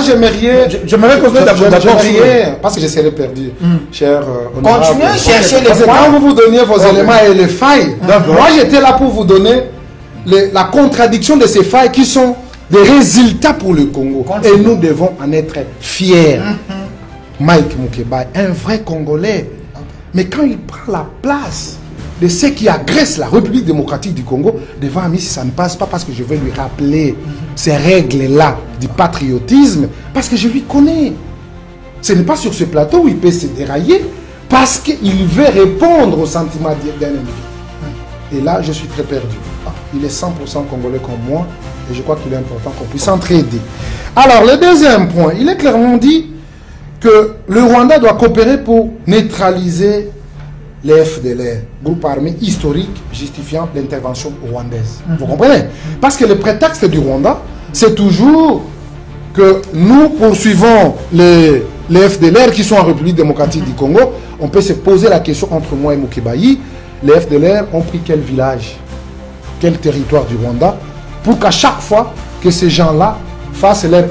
j'aimerais continuer d'abord parce que je serais perdu, cher continuez à chercher les points. Parce que quand vous donniez vos éléments et les failles, moi j'étais là pour vous donner la contradiction de ces failles qui sont des résultats pour le Congo. Et nous devons en être fiers. Mike Mukebai, un vrai Congolais. Mais quand il prend la place de ceux qui agressent la République démocratique du Congo, devant Ami, si ça ne passe pas, parce que je vais lui rappeler ces règles-là du patriotisme, parce que je lui connais. Ce n'est pas sur ce plateau où il peut se dérailler, parce qu'il veut répondre aux sentiments d'un individu. Et là, je suis très perdu. Il est 100% congolais comme moi, et je crois qu'il est important qu'on puisse s'entraider. Alors, le deuxième point, il est clairement dit que le Rwanda doit coopérer pour neutraliser les FDLR, groupe armé historique justifiant l'intervention rwandaise. Vous comprenez? Parce que le prétexte du Rwanda, c'est toujours que nous poursuivons les FDLR qui sont en République démocratique du Congo. On peut se poser la question entre moi et Mukebai, les FDLR ont pris quel village, quel territoire du Rwanda, pour qu'à chaque fois que ces gens-là fassent leur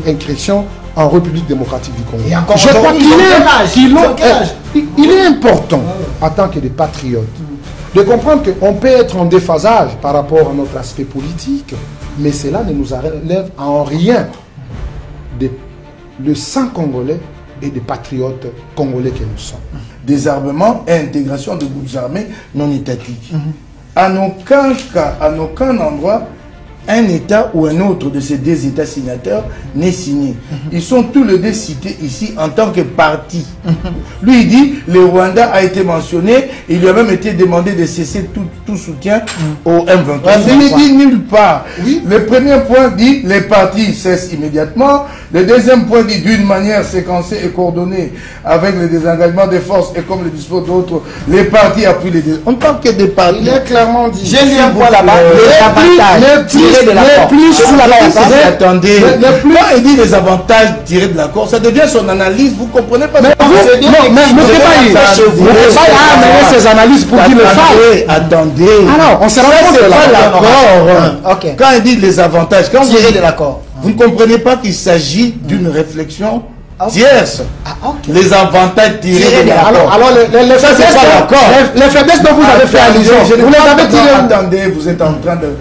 incursion en République démocratique du Congo. Je crois qu'il est important, en tant que des patriotes, de comprendre qu'on peut être en déphasage par rapport à notre aspect politique, mais cela ne nous enlève en rien le sang congolais et des patriotes congolais que nous sommes. Désarmement et intégration de groupes armés non étatiques. En aucun cas, en aucun endroit, un État ou un autre de ces deux États signataires n'est signé. Ils sont tous les deux cités ici en tant que parti. Lui, il dit, le Rwanda a été mentionné, il lui a même été demandé de cesser tout soutien au M23. Il ne dit nulle part. Oui. Le premier point dit, les partis cessent immédiatement. Le deuxième point dit, d'une manière séquencée et coordonnée avec le désengagement des forces et comme le dispose d'autres, les partis appuient les deux. On ne parle que des partis. Il est clairement dit. J'ai lu un point là-bas, les avantages. Attendez, quand il dit les avantages tirés de l'accord, ça devient son analyse, vous comprenez pas? Mais ces analyses pour dire le fait. Attendez. Alors, on se rend compte de l'accord. Quand il dit les avantages, quand tirés de l'accord, vous ne comprenez pas qu'il s'agit d'une réflexion tierce. Les avantages tirés de l'accord. Alors, les faiblesses dont vous avez fait allusion, vous les avez tirées. Attendez, vous êtes en train de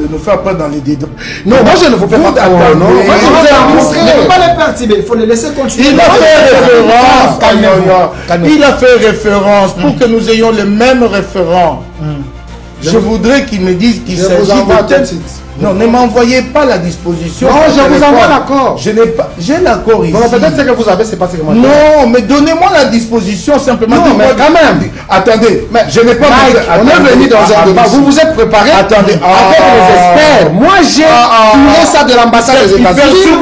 nous faire peur dans les dédits. Non, moi je ne vous fais pas attendre. Moi je vous ai montré. Ne pas les participer, il faut les laisser continuer. Il a fait référence pour que nous ayons le même référent. Je voudrais qu'il me dise qu'il s'agit de... Non, ne m'envoyez pas la disposition. Non, je vous envoie l'accord. Je n'ai pas... J'ai l'accord ici. Non, peut-être ce que vous avez, c'est pas ce que moi j'ai. Non, mais donnez-moi la disposition simplement. Non, mais quand même. Attendez, mais je n'ai pas... on est venu dans un débat. Vous vous êtes préparé avec les experts. Moi, j'ai tourné ça de l'ambassade des États-Unis.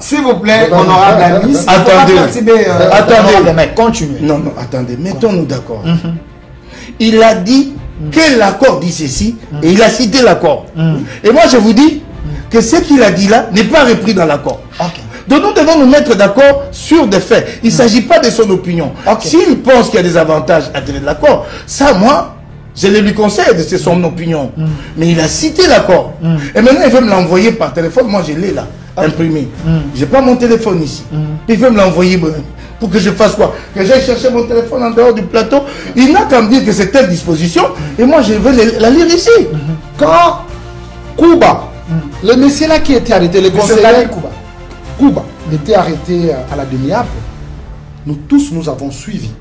S'il vous plaît, honorable Anis. Attendez. Mais continuez. Non, attendez. Mettons-nous d'accord. Il a dit que l'accord dit ceci, et il a cité l'accord. Et moi je vous dis que ce qu'il a dit là n'est pas repris dans l'accord. Donc nous devons nous mettre d'accord sur des faits. Il ne s'agit pas de son opinion. S'il pense qu'il y a des avantages à tirer de l'accord, ça moi, je le lui conseille, c'est son opinion. Mais il a cité l'accord. Et maintenant il veut me l'envoyer par téléphone, moi je l'ai là, imprimé. Je n'ai pas mon téléphone ici. Il veut me l'envoyer pour que je fasse quoi? Que j'aille chercher mon téléphone en dehors du plateau. Il n'a qu'à me dire que c'est telle disposition et moi je vais la lire ici. Quand Kuba, le monsieur là qui était arrêté, le conseiller Kuba était arrêté à la demi-ape, nous tous nous avons suivi.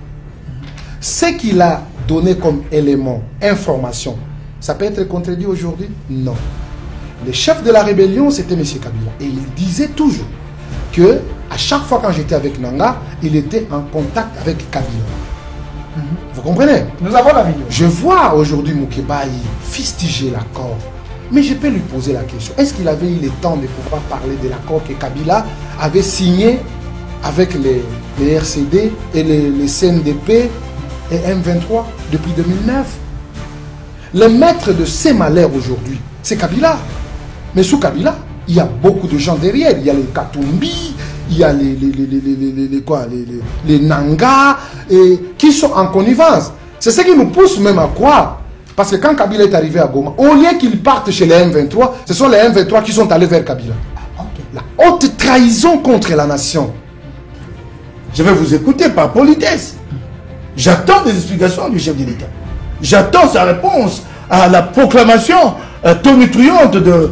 Ce qu'il a donné comme élément, information, ça peut être contredit aujourd'hui? Non. Le chef de la rébellion, c'était M. Kabila. Et il disait toujours que à chaque fois quand j'étais avec Nanga, il était en contact avec Kabila. Vous comprenez? Nous avons la vidéo. Je vois aujourd'hui Mukebai fustiger l'accord. Mais je peux lui poser la question. Est-ce qu'il avait eu le temps de pouvoir parler de l'accord que Kabila avait signé avec les RCD et les CNDP et M23 depuis 2009? Le maître de ces malheurs aujourd'hui, c'est Kabila. Mais sous Kabila, il y a beaucoup de gens derrière. Il y a les Katumbi, il y a les Nanga, qui sont en connivence. C'est ce qui nous pousse même à croire. Parce que quand Kabila est arrivé à Goma, au lieu qu'ils partent chez les M23, ce sont les M23 qui sont allés vers Kabila. la haute trahison contre la nation. Je vais vous écouter par politesse. J'attends des explications du chef de l'État. J'attends sa réponse à la proclamation tonitruante de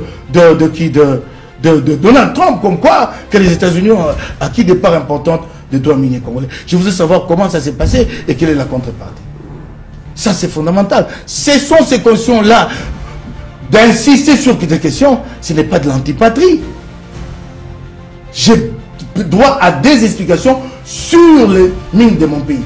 Donald Trump, comme quoi que les États-Unis ont acquis des parts importantes des droits miniers congolais. Je voudrais savoir comment ça s'est passé et quelle est la contrepartie. Ça, c'est fondamental. Ce sont ces questions-là. D'insister sur des questions, ce n'est pas de l'antipatrie. J'ai droit à des explications sur les mines de mon pays.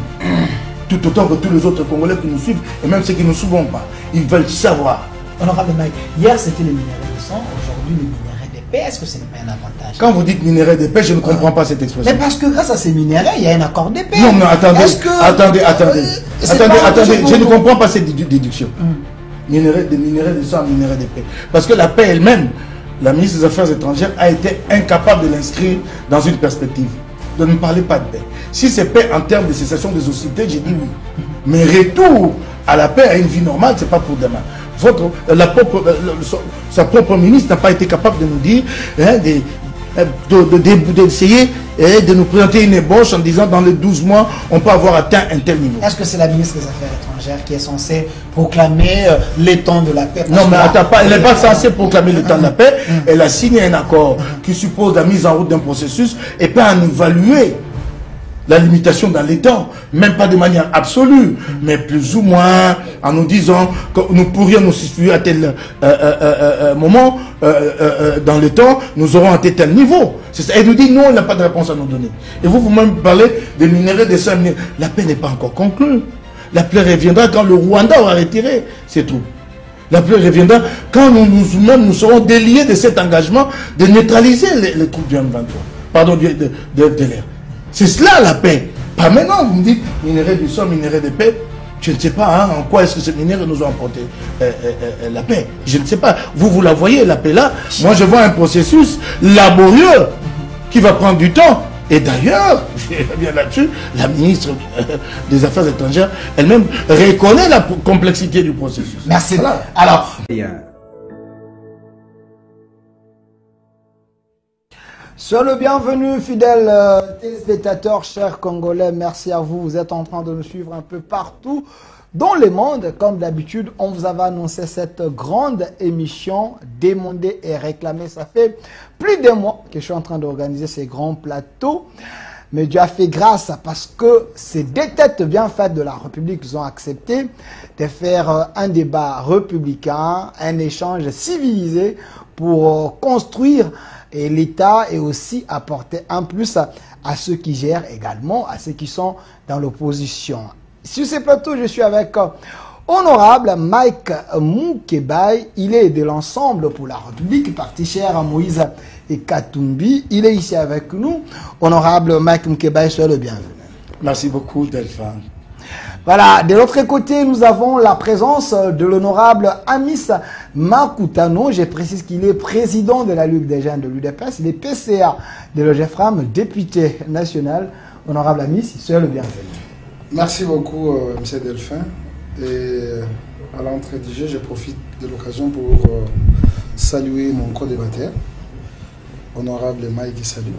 Tout autant que tous les autres Congolais qui nous suivent, et même ceux qui ne nous suivent pas. Ils veulent savoir. Honorable Mike, hier c'était les minéraux de sang, aujourd'hui les minéraux d'épais. Est-ce que ce n'est pas un avantage? Quand vous dites minerai d'épais, je ne comprends pas cette expression. Mais parce que grâce à ces minéraux, il y a un accord d'épais. Non, mais attendez, attendez, je ne comprends comprends pas cette déduction. Minerai de sang, minerai d'épais. Parce que la paix elle-même, la ministre des Affaires étrangères a été incapable de l'inscrire dans une perspective. De ne parler pas de paix. Si c'est paix en termes de cessation des hostilités, j'ai dit oui. Mais retour à la paix, à une vie normale, c'est pas pour demain. Sa propre ministre n'a pas été capable de nous dire, d'essayer de nous présenter une ébauche en disant dans les 12 mois, on peut avoir atteint un tel niveau. Est-ce que c'est la ministre des Affaires étrangères qui est censée proclamer les temps de la paix? Non, mais attends, elle n'est pas censée proclamer le temps de la paix. Elle a signé un accord qui suppose la mise en route d'un processus et pas en évaluer la limitation dans les temps, même pas de manière absolue, mais plus ou moins en nous disant que nous pourrions nous situer à tel moment dans le temps, nous aurons atteint tel niveau. Elle nous dit non, elle n'a pas de réponse à nous donner. Et vous-même parlez des minéraux, des 5 minéraux. La paix n'est pas encore conclue. La paix reviendra quand le Rwanda aura retiré ses troupes. La paix reviendra quand nous serons déliés de cet engagement de neutraliser les troupes du M23. Pardon, de l'air. C'est cela la paix. Pas maintenant, vous me dites minerai du sang, minerai de paix. Je ne sais pas en quoi est-ce que ces minéraux nous ont apporté la paix. Je ne sais pas. Vous la voyez, la paix là. Moi, je vois un processus laborieux qui va prendre du temps. Et d'ailleurs, je reviens là-dessus, la ministre des Affaires étrangères elle-même reconnaît la complexité du processus. Merci. Voilà. Alors, soyez le bienvenu, fidèles téléspectateurs, chers Congolais. Merci à vous. Vous êtes en train de nous suivre un peu partout dans le monde. Comme d'habitude, on vous avait annoncé cette grande émission demandée et réclamée. Ça fait plus d'un mois que je suis en train d'organiser ces grands plateaux. Mais Dieu a fait grâce parce que ces deux têtes bien faites de la République ont accepté de faire un débat républicain, un échange civilisé pour construire l'État et aussi apporter un plus à ceux qui gèrent également, à ceux qui sont dans l'opposition. Sur ce plateau, je suis avec Honorable Mike Moukebaye. Il est de l'Ensemble pour la République, parti cher à Moïse et Katumbi. Il est ici avec nous. Honorable Mike Moukebaye, soyez le bienvenu. Merci beaucoup, Delphine. Voilà, de l'autre côté, nous avons la présence de l'honorable Amis Makutano. Je précise qu'il est président de la Ligue des jeunes de l'UDPS. Il est PCA de l'OGEFRAM, député national. Honorable Amis, soyez le bienvenu. Merci beaucoup, M. Delphin. Et à l'entrée du jeu, je profite de l'occasion pour saluer mon co-débatteur, honorable Mike, salut.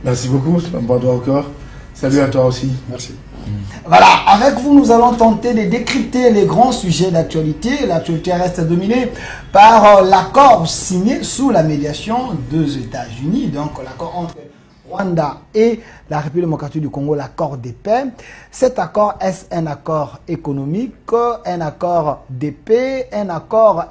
Merci beaucoup, c'est un bon doigt au corps. Salut à toi aussi. Merci. Voilà, avec vous, nous allons tenter de décrypter les grands sujets d'actualité. L'actualité reste dominée par l'accord signé sous la médiation des États-Unis, donc l'accord entre Rwanda et la République démocratique du Congo, l'accord de paix. Cet accord, est-ce un accord économique, un accord de paix, un accord?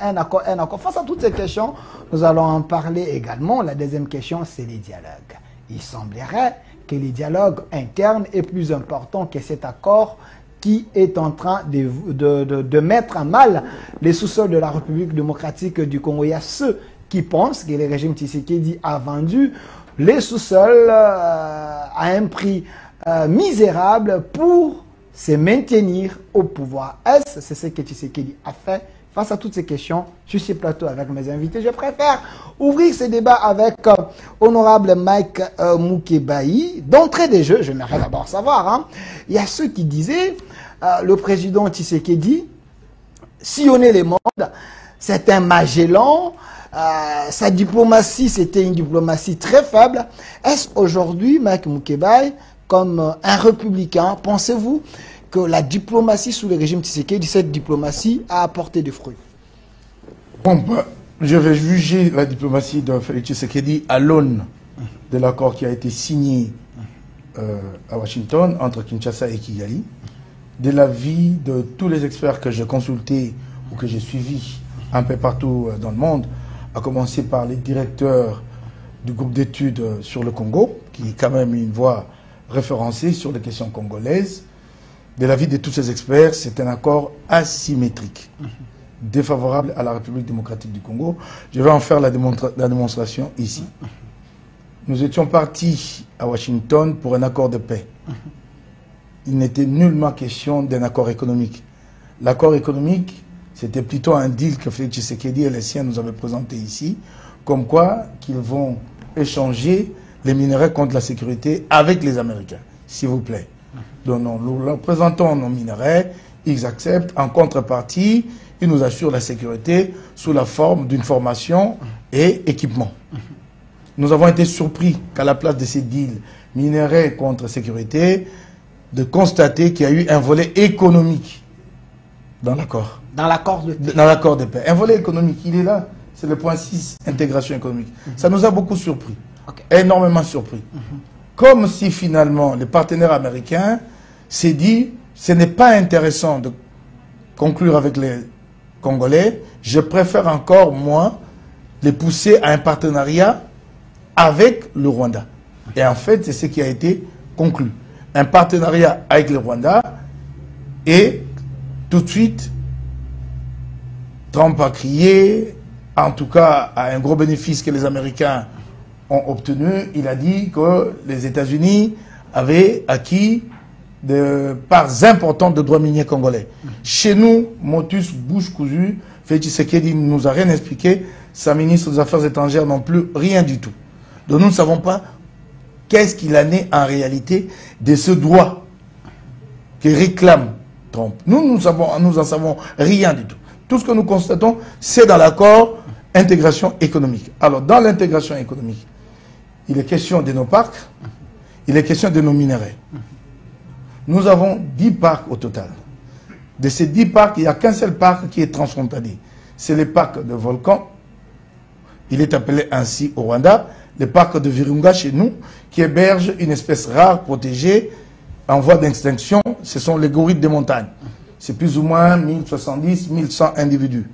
Face à toutes ces questions, nous allons en parler également. La deuxième question, c'est les dialogues. Il semblerait que les dialogues internes est plus important que cet accord qui est en train de mettre à mal les sous-sols de la République démocratique du Congo. Il y a ceux qui pensent que le régime Tshisekedi a vendu les sous-sols à un prix misérable pour se maintenir au pouvoir. Est-ce c'est ce que Tshisekedi a fait? Face à toutes ces questions, sur ce plateau avec mes invités, je préfère ouvrir ce débat avec honorable Mike Moukebaye. D'entrée des jeux, j'aimerais d'abord savoir, il y a ceux qui disaient, le président Tshisekedi, sillonner les mondes, c'est un Magellan, sa diplomatie, c'était une diplomatie très faible. Est-ce aujourd'hui, Mike Mukebai, comme un républicain, pensez-vous que la diplomatie sous le régime Tshisekedi, cette diplomatie a apporté des fruits? Bon, je vais juger la diplomatie de Félix Tshisekedi à l'aune de l'accord qui a été signé à Washington entre Kinshasa et Kigali, de l'avis de tous les experts que j'ai consultés ou que j'ai suivis un peu partout dans le monde, à commencer par les directeurs du groupe d'études sur le Congo, qui est quand même une voix référencée sur les questions congolaises. De l'avis de tous ces experts, c'est un accord asymétrique, défavorable à la République démocratique du Congo. Je vais en faire la démonstration ici. Nous étions partis à Washington pour un accord de paix. Il n'était nullement question d'un accord économique. L'accord économique, c'était plutôt un deal que Félix Tshisekedi et les siens nous avaient présenté ici, comme quoi qu'ils vont échanger les minerais contre la sécurité avec les Américains, s'il vous plaît. Donc nous leur présentons nos minerais, ils acceptent, en contrepartie, ils nous assurent la sécurité sous la forme d'une formation et équipement. Nous avons été surpris qu'à la place de ces deals minerais contre sécurité, de constater qu'il y a eu un volet économique dans l'accord. Dans l'accord de paix. Dans l'accord de paix. Un volet économique, il est là. C'est le point 6, intégration économique. Ça nous a beaucoup surpris. Énormément surpris. Comme si finalement les partenaires américains s'est dit, ce n'est pas intéressant de conclure avec les Congolais, je préfère encore, moi, les pousser à un partenariat avec le Rwanda. Et en fait, c'est ce qui a été conclu. Un partenariat avec le Rwanda et tout de suite, Trump a crié, en tout cas à un gros bénéfice que les Américains ont obtenu. Il a dit que les États-Unis avaient acquis de parts importantes de droits miniers congolais. Chez nous, motus, bouche cousue, Félix Tshisekedi ne nous a rien expliqué. Sa ministre des Affaires étrangères non plus, rien du tout. Donc nous ne savons pas qu'est-ce qu'il en est en réalité de ce droit que réclame Trump. Nous n'en savons rien du tout. Tout ce que nous constatons, c'est dans l'accord intégration économique. Alors, dans l'intégration économique, il est question de nos parcs, il est question de nos minerais. Nous avons 10 parcs au total. De ces 10 parcs, il n'y a qu'un seul parc qui est transfrontalier. C'est le parc de Volcan. Il est appelé ainsi au Rwanda. Le parc de Virunga chez nous, qui héberge une espèce rare, protégée, en voie d'extinction. Ce sont les gorilles des montagnes. C'est plus ou moins 1070, 1100 individus.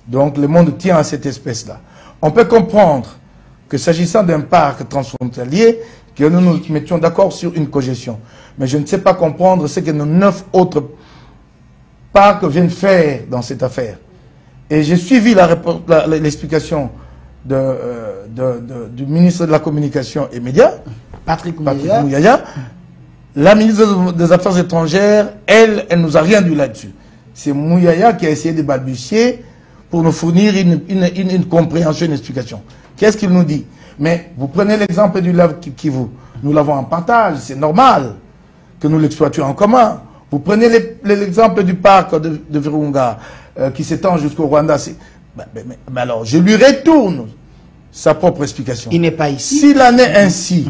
Donc le monde tient à cette espèce-là. On peut comprendre que s'agissant d'un parc transfrontalier, que nous nous mettions d'accord sur une cogestion. Mais je ne sais pas comprendre ce que nos 9 autres parcs viennent faire dans cette affaire. Et j'ai suivi l'explication du ministre de la Communication et Médias, Patrick Mouyaya. La ministre des Affaires étrangères, elle nous a rien dit là-dessus. C'est Mouyaya qui a essayé de balbutier pour nous fournir une compréhension, une explication. Qu'est-ce qu'il nous dit? Mais vous prenez l'exemple du lac Kivu. Nous l'avons en partage, c'est normal que nous l'exploitions en commun. Vous prenez l'exemple du parc de Virunga qui s'étend jusqu'au Rwanda. Mais alors, je lui retourne sa propre explication. Il n'est pas ici. S'il en est ainsi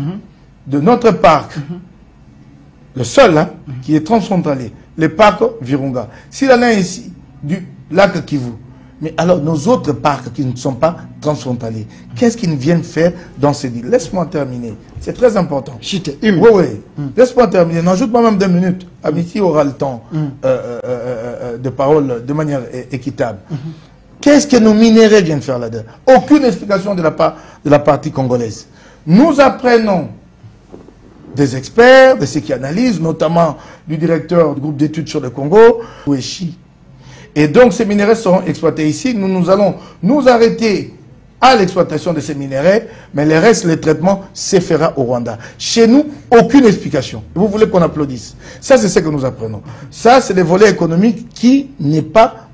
de notre parc, le seul qui est transfrontalier, le parc Virunga, s'il en est ainsi du lac Kivu, mais alors nos autres parcs qui ne sont pas transfrontaliers, qu'est-ce qu'ils viennent faire dans ces îles? Laisse-moi terminer. C'est très important. Oui. Laisse-moi terminer. N'ajoute pas même 2 minutes. Amitié aura le temps de parole de manière équitable. Qu'est-ce que nos minéraux viennent faire là-dedans? Aucune explication de la partie congolaise. Nous apprenons des experts, de ceux qui analysent, notamment du directeur du groupe d'études sur le Congo, Oueshi. Et donc ces minéraux seront exploités ici. Nous allons nous arrêter à l'exploitation de ces minéraux, mais le reste, le traitement, se fera au Rwanda. Chez nous, aucune explication. Vous voulez qu'on applaudisse? Ça, c'est ce que nous apprenons. Ça, c'est le volet économique qui n'est pas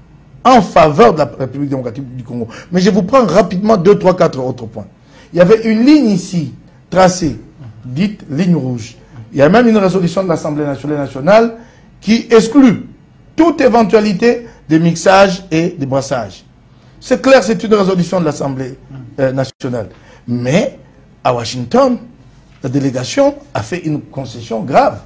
en faveur de la République démocratique du Congo. Mais je vous prends rapidement 2, 3, 4 autres points. Il y avait une ligne ici, tracée, dite ligne rouge. Il y a même une résolution de l'Assemblée nationale qui exclut toute éventualité de mixage et de brassage. C'est clair, c'est une résolution de l'Assemblée nationale. Mais, à Washington, la délégation a fait une concession grave.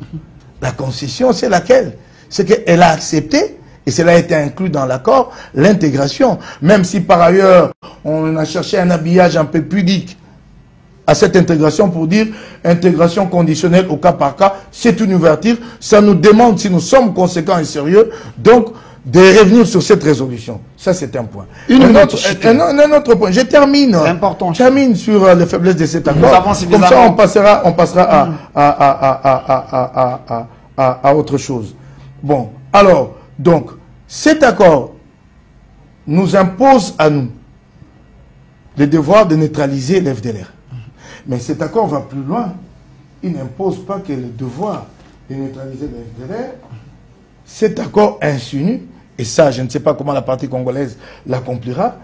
La concession, c'est laquelle? C'est qu'elle a accepté, et cela a été inclus dans l'accord, l'intégration. Même si par ailleurs, on a cherché un habillage un peu pudique à cette intégration pour dire intégration conditionnelle au cas par cas, c'est une ouverture. Ça nous demande, si nous sommes conséquents et sérieux, donc de revenir sur cette résolution. Ça, c'est un point. Un autre point. Je termine. C'est important. Je termine sur les faiblesses de cet accord. Comme ça, on passera à autre chose. Bon, alors, donc, cet accord nous impose à nous le devoir de neutraliser l'FDLR. Mais cet accord va plus loin. Il n'impose pas que le devoir de neutraliser l'FDLR. Cet accord insinue, et ça, je ne sais pas comment la partie congolaise l'accomplira.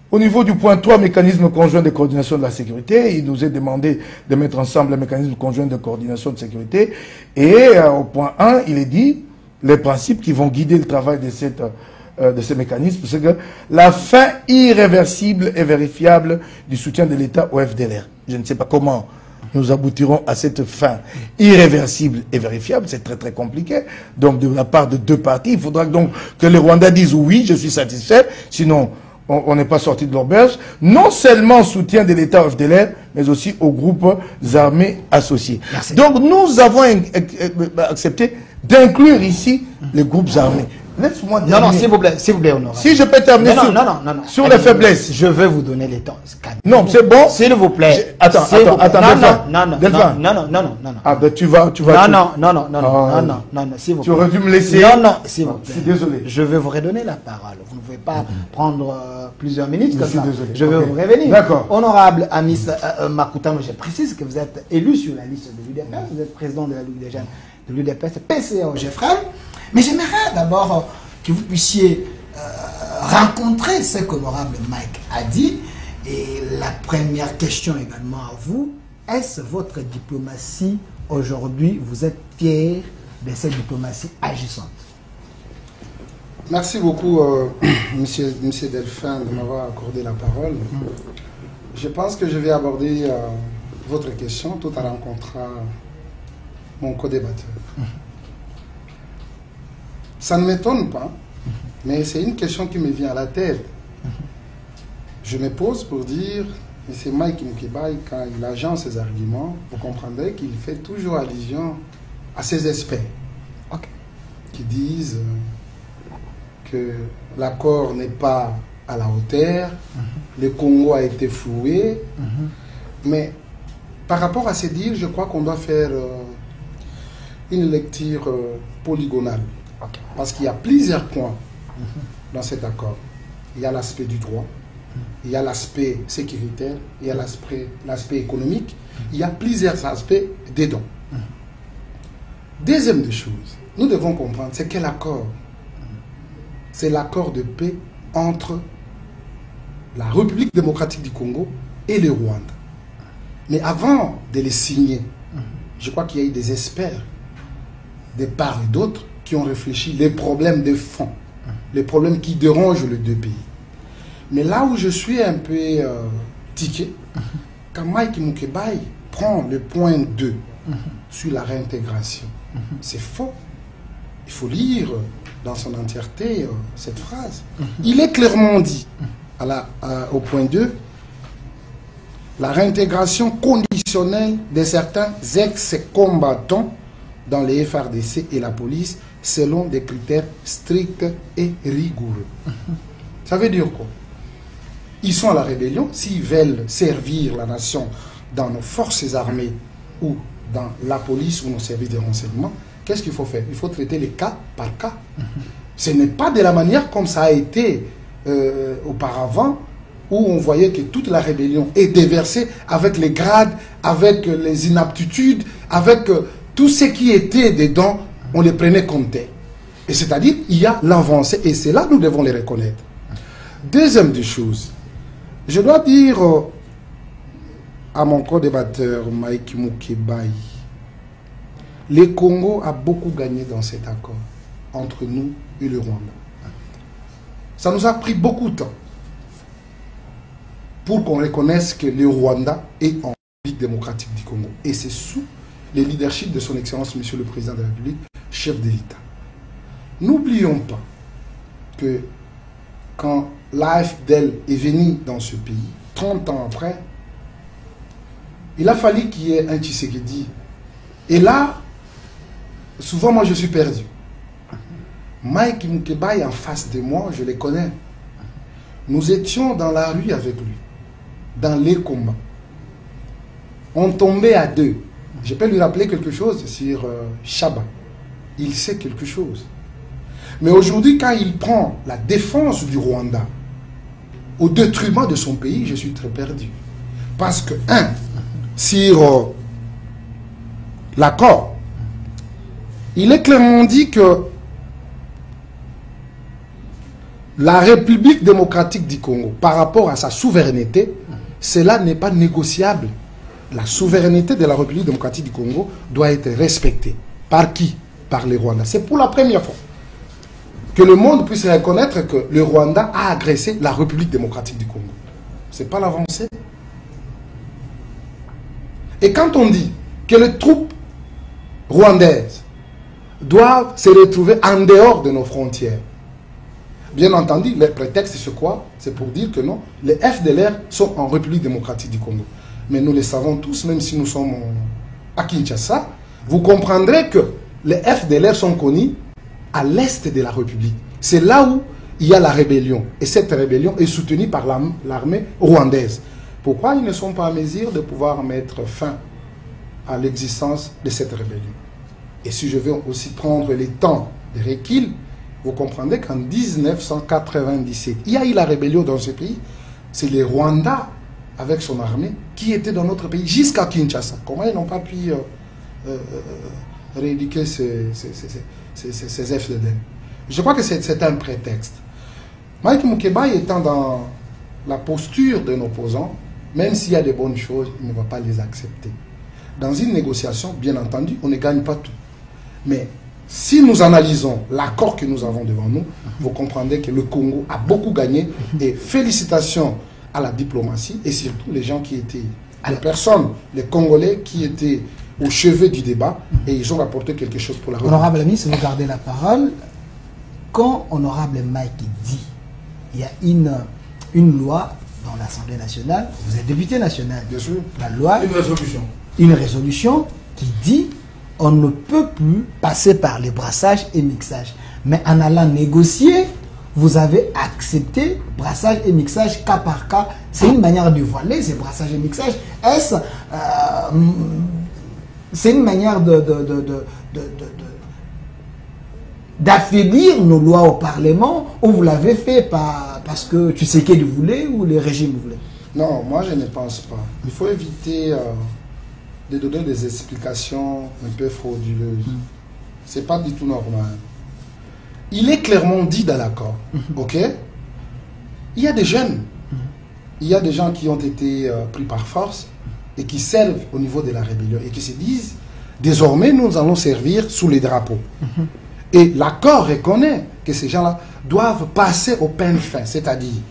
Au niveau du point 3, mécanisme conjoint de coordination de la sécurité, il nous est demandé de mettre ensemble un mécanisme conjoint de coordination de sécurité. Et au point 1, il est dit, les principes qui vont guider le travail de ce mécanisme, c'est que la fin irréversible et vérifiable du soutien de l'État au FDLR. Je ne sais pas comment nous aboutirons à cette fin irréversible et vérifiable. C'est très très compliqué. Donc de la part de deux parties, il faudra donc que les Rwandais disent oui, je suis satisfait, sinon on n'est pas sorti de l'auberge. Non seulement soutien de l'État au FDLR, mais aussi aux groupes armés associés. Merci. Donc nous avons accepté d'inclure ici les groupes armés. Laisse-moi terminer. Non, s'il vous plaît, Honorable. Si je peux terminer sur les faiblesses. Je vais vous donner les temps. Non, c'est bon. S'il vous plaît. Attends. Non. Ah ben tu vas. Non, s'il vous plaît. Tu aurais dû me laisser. Non, s'il vous plaît. Je suis désolé. Je vais vous redonner la parole. Vous ne pouvez pas prendre plusieurs minutes comme ça. Je suis désolé. Je vais vous revenir. D'accord. Honorable Amis Makutano, je précise que vous êtes élu sur la liste de l'UDPS. Vous êtes président de la Ligue des jeunes de l'UDPS, PCA Jeffrey. Mais j'aimerais d'abord que vous puissiez rencontrer ce que l'honorable Mike a dit. Et la première question également à vous, est-ce votre diplomatie aujourd'hui, vous êtes fier de cette diplomatie agissante? Merci beaucoup, monsieur Delphin, de m'avoir accordé la parole. Je pense que je vais aborder votre question tout en rencontrant mon co-débatteur. Ça ne m'étonne pas, mais c'est une question qui me vient à la tête. Je me pose pour dire, et c'est Mike Mukebai, quand il agence ses arguments, vous comprendrez qu'il fait toujours allusion à ces experts qui disent que l'accord n'est pas à la hauteur, le Congo a été floué, mais par rapport à ces dires, je crois qu'on doit faire une lecture polygonale. Parce qu'il y a plusieurs points dans cet accord. Il y a l'aspect du droit, il y a l'aspect sécuritaire, il y a l'aspect économique, il y a plusieurs aspects dedans. Deuxième des choses, nous devons comprendre, c'est quel accord? C'est l'accord de paix entre la République démocratique du Congo et le Rwanda. Mais avant de les signer, je crois qu'il y a eu des experts, de part et d'autre, qui ont réfléchi les problèmes de fond, les problèmes qui dérangent les deux pays. Mais là où je suis un peu tiqué, quand Mike Mukebai prend le point 2 sur la réintégration, c'est faux. Il faut lire dans son entièreté cette phrase. Il est clairement dit au point 2, la réintégration conditionnelle de certains ex-combattants dans les FRDC et la police selon des critères stricts et rigoureux. Ça veut dire quoi? Ils sont à la rébellion. S'ils veulent servir la nation dans nos forces armées ou dans la police ou nos services de renseignement, qu'est-ce qu'il faut faire? Il faut traiter les cas par cas. Ce n'est pas de la manière comme ça a été auparavant, où on voyait que toute la rébellion est déversée avec les grades, avec les inaptitudes, avec tout ce qui était dedans, on les prenait comme tel. Et c'est-à-dire, il y a l'avancée, et c'est là que nous devons les reconnaître. Deuxième des choses, je dois dire à mon co-débatteur Mike Mukebai, le Congo a beaucoup gagné dans cet accord entre nous et le Rwanda. Ça nous a pris beaucoup de temps pour qu'on reconnaisse que le Rwanda est en République démocratique du Congo. Et c'est sous le leadership de son Excellence, Monsieur le Président de la République, chef de l'État. N'oublions pas que quand l'AFDL est venu dans ce pays, 30 ans après, il a fallu qu'il y ait un Tshisekedi. Et là, souvent moi je suis perdu. Mike Mukeba est en face de moi, je les connais. Nous étions dans la rue avec lui, dans les combats. On tombait à deux. Je peux lui rappeler quelque chose sur Chaba. Il sait quelque chose. Mais aujourd'hui, quand il prend la défense du Rwanda au détriment de son pays, je suis très perdu. Parce que, sur l'accord, il est clairement dit que la République démocratique du Congo, par rapport à sa souveraineté, cela n'est pas négociable. La souveraineté de la République démocratique du Congo doit être respectée. Par qui? Par les Rwandais. C'est pour la première fois que le monde puisse reconnaître que le Rwanda a agressé la République démocratique du Congo. Ce n'est pas l'avancée. Et quand on dit que les troupes rwandaises doivent se retrouver en dehors de nos frontières, bien entendu, le prétexte c'est quoi? C'est pour dire que non, les FDLR sont en République démocratique du Congo. Mais nous le savons tous, même si nous sommes à Kinshasa, vous comprendrez que les FDLR sont connus à l'est de la République. C'est là où il y a la rébellion. Et cette rébellion est soutenue par l'armée rwandaise. Pourquoi ils ne sont pas en mesure de pouvoir mettre fin à l'existence de cette rébellion? Et si je veux aussi prendre les temps de recul, vous comprendrez qu'en 1997, il y a eu la rébellion dans ce pays. C'est le Rwanda, avec son armée, qui était dans notre pays jusqu'à Kinshasa. Comment ils n'ont pas pu rééduquer ces FDL? Je crois que c'est un prétexte. Mike Mukeba étant dans la posture d'un opposant, même s'il y a de bonnes choses, il ne va pas les accepter. Dans une négociation, bien entendu, on ne gagne pas tout. Mais si nous analysons l'accord que nous avons devant nous, vous comprendrez que le Congo a beaucoup gagné. Et félicitations à la diplomatie et surtout les gens qui étaient, les personnes, les Congolais qui étaient au chevet du débat et ils ont apporté quelque chose pour la République. Honorable ami, si vous gardez la parole, quand Honorable Mike dit il y a une loi dans l'Assemblée nationale, vous êtes député national, bien sûr, la loi, une résolution qui dit on ne peut plus passer par les brassages et mixages. Mais en allant négocier, vous avez accepté brassage et mixage cas par cas. C'est une manière de voiler ces brassages et mixages. Est-ce c'est une manière d'affaiblir nos lois au Parlement, ou vous l'avez fait parce que Tshisekedi voulait ou le régime voulait? Non, moi je ne pense pas. Il faut éviter de donner des explications un peu frauduleuses. C'est pas du tout normal. Il est clairement dit dans l'accord, ok? Il y a des jeunes, il y a des gens qui ont été pris par force et qui servent au niveau de la rébellion et qui se disent, désormais nous allons servir sous les drapeaux. Et l'accord reconnaît que ces gens-là doivent passer au peigne fin, c'est-à-dire,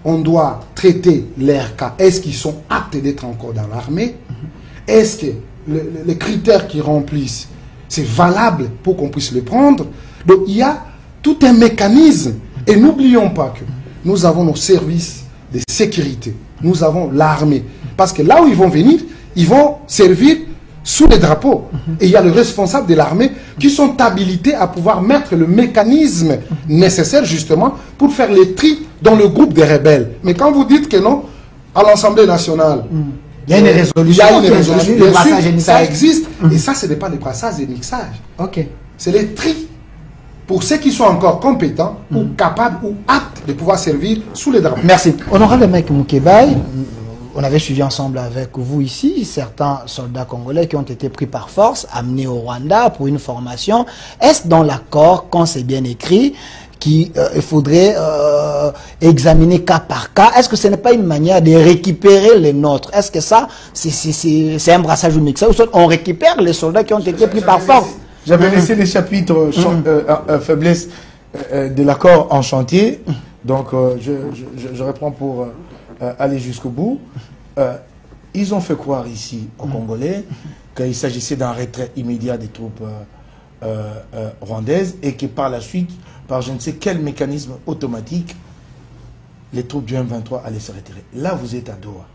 on doit traiter leurs cas. Est-ce qu'ils sont aptes d'être encore dans l'armée? Est-ce que les critères qu'ils remplissent, c'est valable pour qu'on puisse les prendre? Donc il y a tout un mécanisme. Et n'oublions pas que nous avons nos services de sécurité. Nous avons l'armée. Parce que là où ils vont venir, ils vont servir sous les drapeaux. Et il y a le responsable de l'armée qui sont habilités à pouvoir mettre le mécanisme nécessaire justement pour faire les tri dans le groupe des rebelles. Mais quand vous dites que non, à l'Assemblée nationale, il y a une résolution. Il y a une résolution. Bien sûr, ça existe. Et ça, ce n'est pas des brassages et mixages. Ok. C'est les tri pour ceux qui sont encore compétents ou capables ou aptes de pouvoir servir sous les drapeaux. Merci. Honorable Mike Mukeba, on avait suivi ensemble avec vous ici certains soldats congolais qui ont été pris par force, amenés au Rwanda pour une formation. Est-ce dans l'accord, quand c'est bien écrit, qu'il faudrait examiner cas par cas? Est-ce que ce n'est pas une manière de récupérer les nôtres? Est-ce que ça, c'est un brassage ou mixage? Ou on récupère les soldats qui ont été pris par force? J'avais laissé les chapitres faiblesse de l'accord en chantier. Donc, je reprends pour aller jusqu'au bout. Ils ont fait croire ici aux Congolais qu'il s'agissait d'un retrait immédiat des troupes rwandaises et que par la suite, par je ne sais quel mécanisme automatique, les troupes du M23 allaient se retirer. Là, vous êtes à Doha.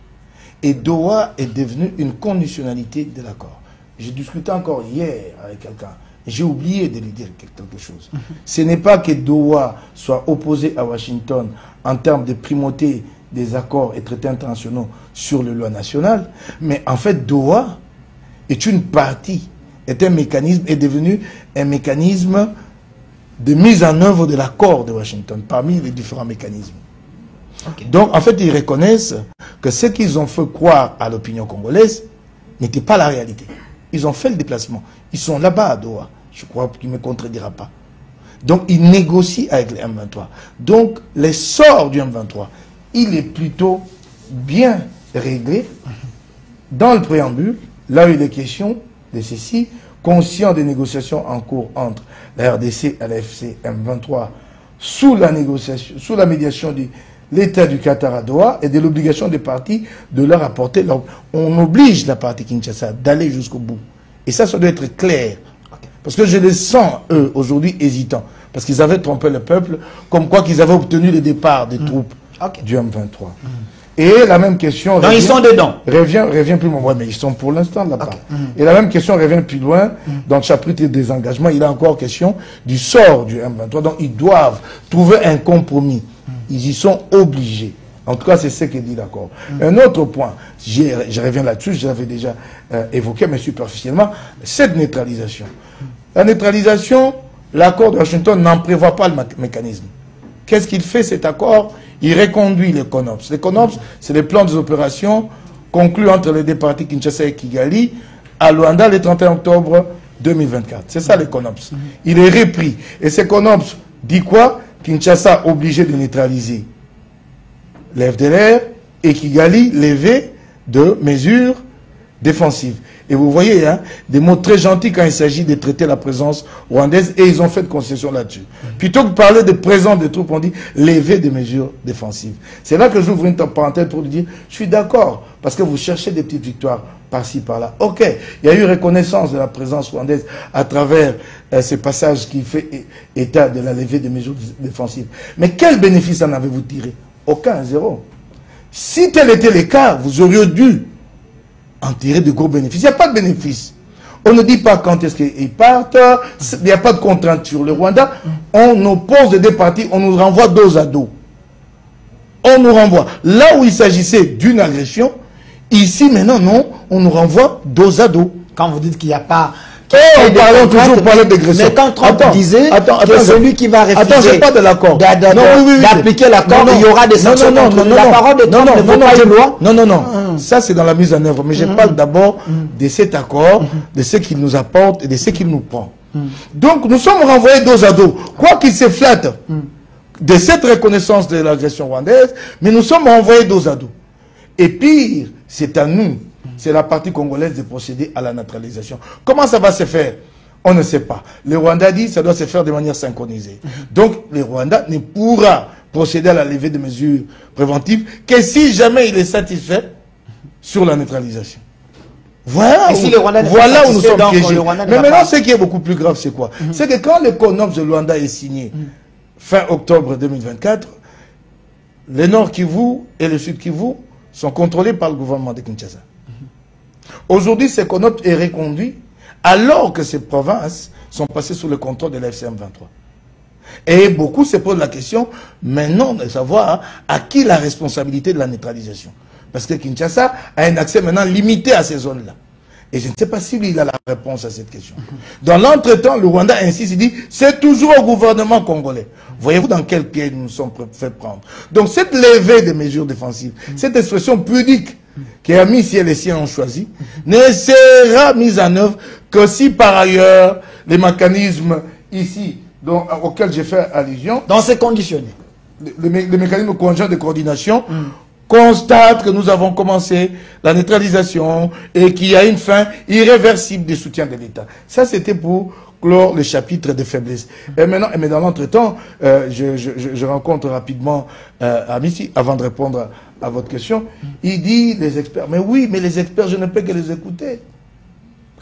Et Doha est devenu une conditionnalité de l'accord. J'ai discuté encore hier avec quelqu'un. J'ai oublié de lui dire quelque chose. Ce n'est pas que Doha soit opposé à Washington en termes de primauté des accords et traités internationaux sur les lois nationales, mais en fait, Doha est une partie, est devenu un mécanisme de mise en œuvre de l'accord de Washington, parmi les différents mécanismes. Okay. Donc, en fait, ils reconnaissent que ce qu'ils ont fait croire à l'opinion congolaise n'était pas la réalité. Ils ont fait le déplacement. Ils sont là-bas à Doha. Je crois qu'il ne me contredira pas. Donc, ils négocient avec les M23. Donc, les sorts du M23, il est plutôt bien réglé dans le préambule, là où il est question de ceci, conscient des négociations en cours entre la RDC et la FC M23 sous la médiation de l'État du Qatar à Doha et de l'obligation des parties de leur apporter leur... On oblige la partie Kinshasa d'aller jusqu'au bout. Et ça doit être clair. Parce que je les sens, eux, aujourd'hui, hésitants. Parce qu'ils avaient trompé le peuple, comme quoi qu'ils avaient obtenu le départ des troupes du M23. Et la même question... Non, ils sont dedans. Revient plus loin. Mais ils sont pour l'instant là-bas. Et la même question revient plus loin. Dans le chapitre des engagements, il y a encore question du sort du M23. Donc, ils doivent trouver un compromis. Ils y sont obligés. En tout cas, c'est ce que dit l'accord. Un autre point, je reviens là-dessus, je l'avais déjà évoqué, mais superficiellement, cette neutralisation. La neutralisation, l'accord de Washington n'en prévoit pas le mécanisme. Qu'est-ce qu'il fait, cet accord? Il reconduit les CONOPS. Les CONOPS, c'est les plans des opérations conclus entre les deux parties Kinshasa et Kigali à Luanda le 31 octobre 2024. C'est ça, les CONOPS. Il est repris. Et ces CONOPS dit quoi? Kinshasa obligé de neutraliser les FDLR et Kigali levé de mesures défensives. Et vous voyez, hein, des mots très gentils quand il s'agit de traiter la présence rwandaise, et ils ont fait de concessions là-dessus. Plutôt que de parler de présence des troupes, on dit lever des mesures défensives. C'est là que j'ouvre une parenthèse pour lui dire, je suis d'accord, parce que vous cherchez des petites victoires par-ci, par-là. Ok, il y a eu reconnaissance de la présence rwandaise à travers ces passages qui fait état de la levée des mesures défensives. Mais quel bénéfice en avez-vous tiré? Aucun, zéro. Si tel était le cas, vous auriez dû en tirer de gros bénéfices. Il n'y a pas de bénéfice. On ne dit pas quand est-ce qu'ils partent, il n'y a pas de contrainte sur le Rwanda. On oppose les deux parties, on nous renvoie dos à dos. On nous renvoie. Là où il s'agissait d'une agression, ici maintenant, non, on nous renvoie dos à dos. Quand vous dites qu'il n'y a pas... on parle toujours d'agression. Mais quand Trump disait que celui qui va refuser pas de l'accord. d'appliquer l'accord, il y aura des sanctions. La parole de Trump ne vaut pas une loi. Non. Ça, c'est dans la mise en œuvre. Mais je parle d'abord de cet accord, de ce qu'il nous apporte et de ce qu'il nous prend. Donc, nous sommes renvoyés dos à dos. Quoi qu'il se flatte de cette reconnaissance de l'agression rwandaise, mais nous sommes renvoyés dos à dos. Et pire, c'est à nous, c'est la partie congolaise de procéder à la neutralisation. Comment ça va se faire? On ne sait pas. Le Rwanda dit que ça doit se faire de manière synchronisée. Donc, le Rwanda ne pourra procéder à la levée de mesures préventives que si jamais il est satisfait sur la neutralisation. Voilà où nous sommes piégés. Mais maintenant, ce qui est beaucoup plus grave, c'est quoi? C'est que quand le CONOPS de Luanda est signé fin octobre 2024, le Nord Kivu et le Sud Kivu sont contrôlés par le gouvernement de Kinshasa. Aujourd'hui, ce CONOPS est reconduit alors que ces provinces sont passées sous le contrôle de la FCM23. Et beaucoup se posent la question maintenant de savoir à qui la responsabilité de la neutralisation. Parce que Kinshasa a un accès maintenant limité à ces zones-là. Et je ne sais pas s'il a la réponse à cette question. Dans l'entretemps, le Rwanda insiste, il dit, c'est toujours au gouvernement congolais. Voyez-vous dans quel pied nous nous sommes fait prendre. Donc cette levée des mesures défensives, cette expression pudique qui a mis si et les siens ont choisi, ne sera mise en œuvre que si par ailleurs les mécanismes ici auxquels j'ai fait allusion, dans ces conditionné, les mécanismes conjoints de coordination, constate que nous avons commencé la neutralisation et qu'il y a une fin irréversible des soutiens de l'État. Ça, c'était pour clore le chapitre de faiblesse. Et maintenant, mais dans l'entretemps, je rencontre rapidement Amissi, avant de répondre à votre question. Il dit, les experts, mais oui, mais les experts, je ne peux que les écouter.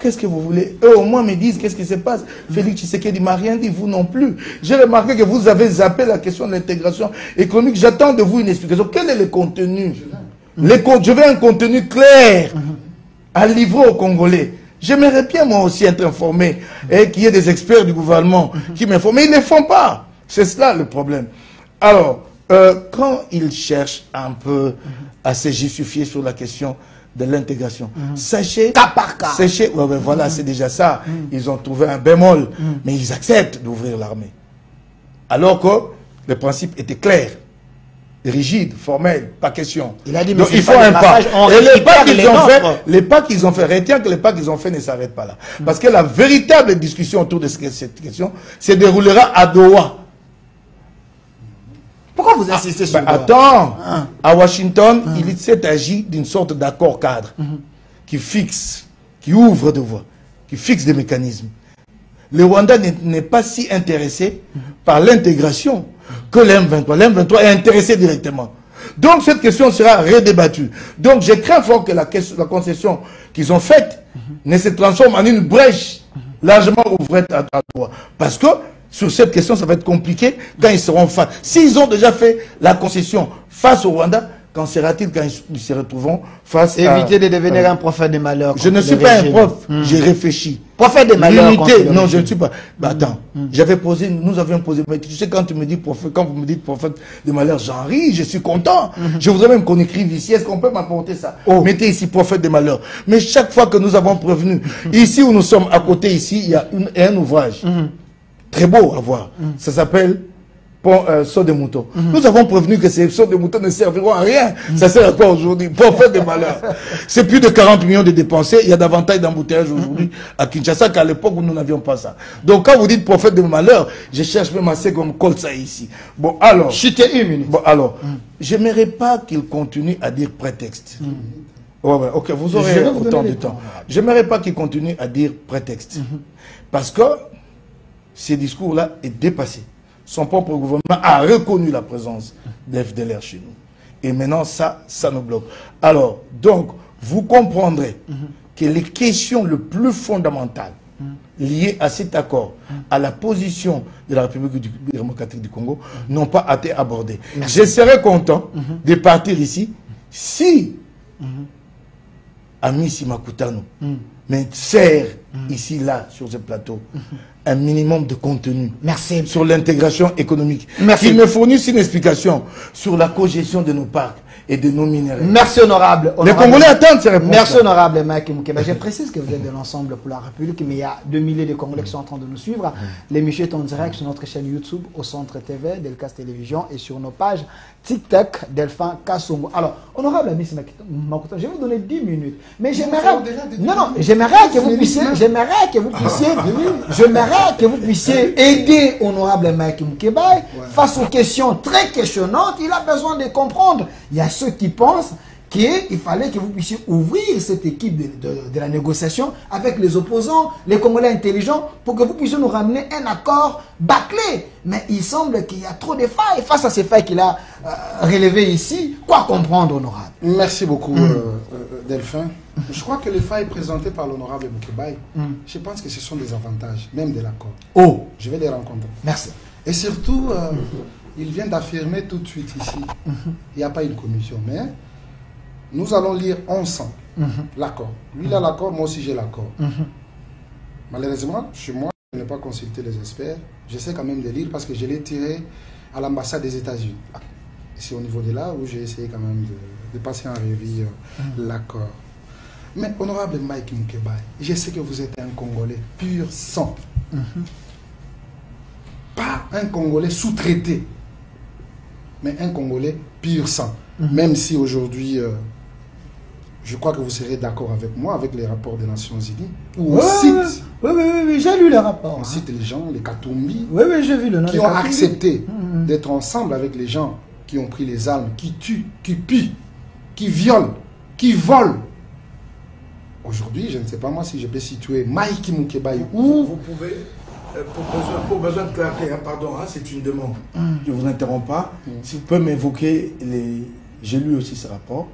Qu'est-ce que vous voulez? Eux, au moins, me disent qu'est-ce qui se passe. Félix Tshisekedi m'a rien dit, vous non plus. J'ai remarqué que vous avez zappé la question de l'intégration économique. J'attends de vous une explication. Quel est le contenu? Je veux un contenu clair à livrer aux Congolais. J'aimerais bien, moi aussi, être informé et qu'il y ait des experts du gouvernement qui m'informent. Mais ils ne le font pas. C'est cela le problème. Alors, quand ils cherchent un peu à se justifier sur la question de l'intégration. Sachez, cas par cas. Sachez, ouais, voilà, c'est déjà ça. Ils ont trouvé un bémol, mais ils acceptent d'ouvrir l'armée. Alors que le principe était clair, rigide, formel, pas question. Il a dit, mais donc il faut un pas. Et les pas qu'ils ont fait, retiens que les pas qu'ils ont fait ne s'arrêtent pas là. Parce que la véritable discussion autour de cette question se déroulera à Doha. Pourquoi vous insistez sur Doha? Attends, à Washington, il s'est agi d'une sorte d'accord cadre qui fixe, qui ouvre de voies, qui fixe des mécanismes. Le Rwanda n'est pas si intéressé par l'intégration que l'M23. L'M23 est intéressé directement. Donc cette question sera redébattue. Donc je crains fort que la concession qu'ils ont faite ne se transforme en une brèche largement ouverte à droite. Parce que sur cette question, ça va être compliqué quand ils seront face. S'ils ont déjà fait la concession face au Rwanda, qu'en sera-t-il quand ils se retrouveront face à... Éviter de devenir un prophète des malheurs. Je ne suis pas un prof, j'ai réfléchi. Prophète des malheurs. L'unité, non, je ne suis pas. Bah, attends, nous avions posé... Mais tu sais, quand tu me dis prophète, quand vous me dites prophète des malheurs, j'en ris, je suis content. Je voudrais même qu'on écrive ici. Est-ce qu'on peut m'apporter ça? Mettez ici prophète des malheurs. Mais chaque fois que nous avons prévenu, ici où nous sommes à côté, ici, il y a un ouvrage. Très beau à voir. Ça s'appelle Saut de moutons. Nous avons prévenu que ces sauts de moutons ne serviront à rien. Ça sert à quoi aujourd'hui? Pour faire des malheurs. C'est plus de 40 millions de dépensés. Il y a davantage d'embouteillages aujourd'hui à Kinshasa qu'à l'époque où nous n'avions pas ça. Donc quand vous dites prophète de malheur, je cherche même assez comme Kolsa ici. Bon alors. Chutez une minute. Bon alors. J'aimerais pas qu'il continue à dire prétexte. Ouais, ok, vous aurez autant de temps. J'aimerais pas qu'il continue à dire prétexte. Parce que ces discours-là est dépassé. Son propre gouvernement a reconnu la présence d'FDLR chez nous. Et maintenant, ça nous bloque. Alors, donc, vous comprendrez que les questions les plus fondamentales liées à cet accord, à la position de la République démocratique du Congo, n'ont pas été abordées. Je serais content de partir ici si Amissi Makutano sert ici, là, sur ce plateau, un minimum de contenu sur l'intégration économique. Qu'il me fournisse une explication sur la cogestion de nos parcs et de nos minéraux. Merci honorable. Les Congolais attendent ces réponses. Merci honorable Mike Moukeba. Je précise que vous êtes de l'ensemble pour la République, mais il y a 2 milliers de Congolais qui sont en train de nous suivre. L'émission est en direct sur notre chaîne YouTube, au Centre TV, Delcas Télévision et sur nos pages TikTok, Delphin Kassongo. Alors, honorable Amissi Makutano, je vais vous donner 10 minutes. Mais j'aimerais... j'aimerais que vous puissiez aider honorable Mike Moukeba face aux questions très questionnantes. Il a besoin de comprendre. Il y a ceux qui pensent qu'il fallait que vous puissiez ouvrir cette équipe de la négociation avec les opposants, les Congolais intelligents, pour que vous puissiez nous ramener un accord bâclé. Mais il semble qu'il y a trop de failles. Face à ces failles qu'il a relevées ici, quoi comprendre, honorable? Merci beaucoup, Delphin. Je crois que les failles présentées par l'honorable Moukeba, je pense que ce sont des avantages, même de l'accord. Je vais les rencontrer. Merci. Et surtout, il vient d'affirmer tout de suite ici, il n'y a pas une commission, mais nous allons lire ensemble l'accord. Lui, il a l'accord, moi aussi j'ai l'accord. Malheureusement, chez moi, je n'ai pas consulté les experts. J'essaie quand même de lire parce que je l'ai tiré à l'ambassade des États-Unis. C'est au niveau de là où j'ai essayé quand même de passer en revue l'accord. Mais honorable Mike Moukeba, je sais que vous êtes un Congolais pur sang. Pas un Congolais sous-traité, mais un Congolais pur sang. Même si aujourd'hui, je crois que vous serez d'accord avec moi, avec les rapports des Nations Unies, où on cite... Oui, j'ai lu les rapports. On cite les gens, les Katumbi, j'ai vu le nom qui ont accepté d'être ensemble avec les gens qui ont pris les armes, qui tuent, qui pillent, qui violent, qui volent. Aujourd'hui, je ne sais pas moi si je peux situer Mike Moukeba où... Pour besoin de clarté, hein, pardon, hein, c'est une demande. Je ne vous interromps pas. Si vous pouvez m'évoquer les... J'ai lu aussi ce rapport.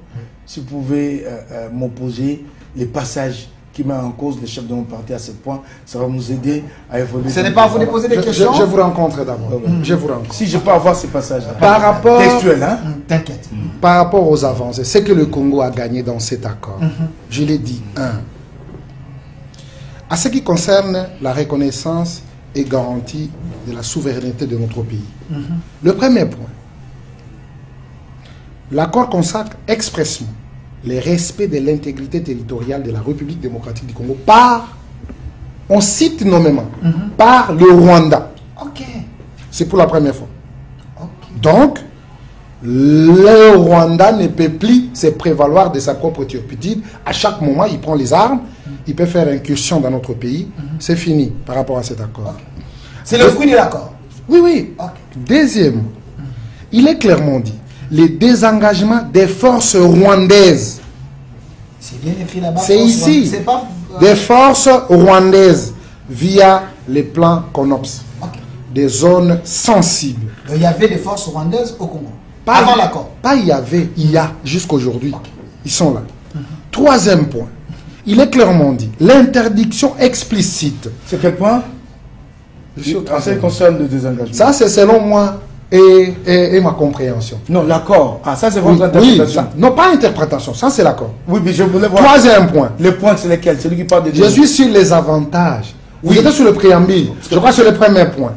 Si vous pouvez m'opposer les passages qui mettent en cause les chefs de mon parti à ce point, ça va nous aider à évoluer. Ce n'est pas à vous de poser des questions. Je vous rencontre d'abord. Je vous rencontre. Si je peux avoir ces passages-là. Par rapport... Textuel, hein. T'inquiète. Par rapport aux avancées, c'est que le Congo a gagné dans cet accord. Je l'ai dit, à ce qui concerne la reconnaissance et garantie de la souveraineté de notre pays. Le premier point, l'accord consacre expressément le respect de l'intégrité territoriale de la République démocratique du Congo par, on cite nommément, par le Rwanda. Ok. C'est pour la première fois. Ok. Donc, le Rwanda ne peut plus se prévaloir de sa propre turpitude. À chaque moment, il prend les armes, il peut faire incursion dans notre pays. C'est fini par rapport à cet accord. Okay. C'est le fruit de l'accord. Oui, oui. Okay. Deuxièmement, il est clairement dit, le désengagement des forces rwandaises. C'est bien écrit là-bas. C'est ici. C'est pas... Des forces rwandaises via les plans CONOPS. Okay. Des zones sensibles. Donc, il y avait des forces rwandaises au Congo. Pas avant l'accord. Pas il y avait, il y a jusqu'aujourd'hui. Okay. Ils sont là. Troisième point. Il est clairement dit, l'interdiction explicite. C'est quel point? En ce qui concerne le désengagement. Ça, c'est selon moi et ma compréhension. Non, l'accord. Ah, ça, c'est votre interprétation. Oui, non, pas interprétation. Ça, c'est l'accord. Oui, mais je voulais voir. Troisième point. Les points, c'est lesquels? Celui qui parle de... Je suis sur les avantages. Vous êtes sur le préambule. Je crois que c'est le premier point.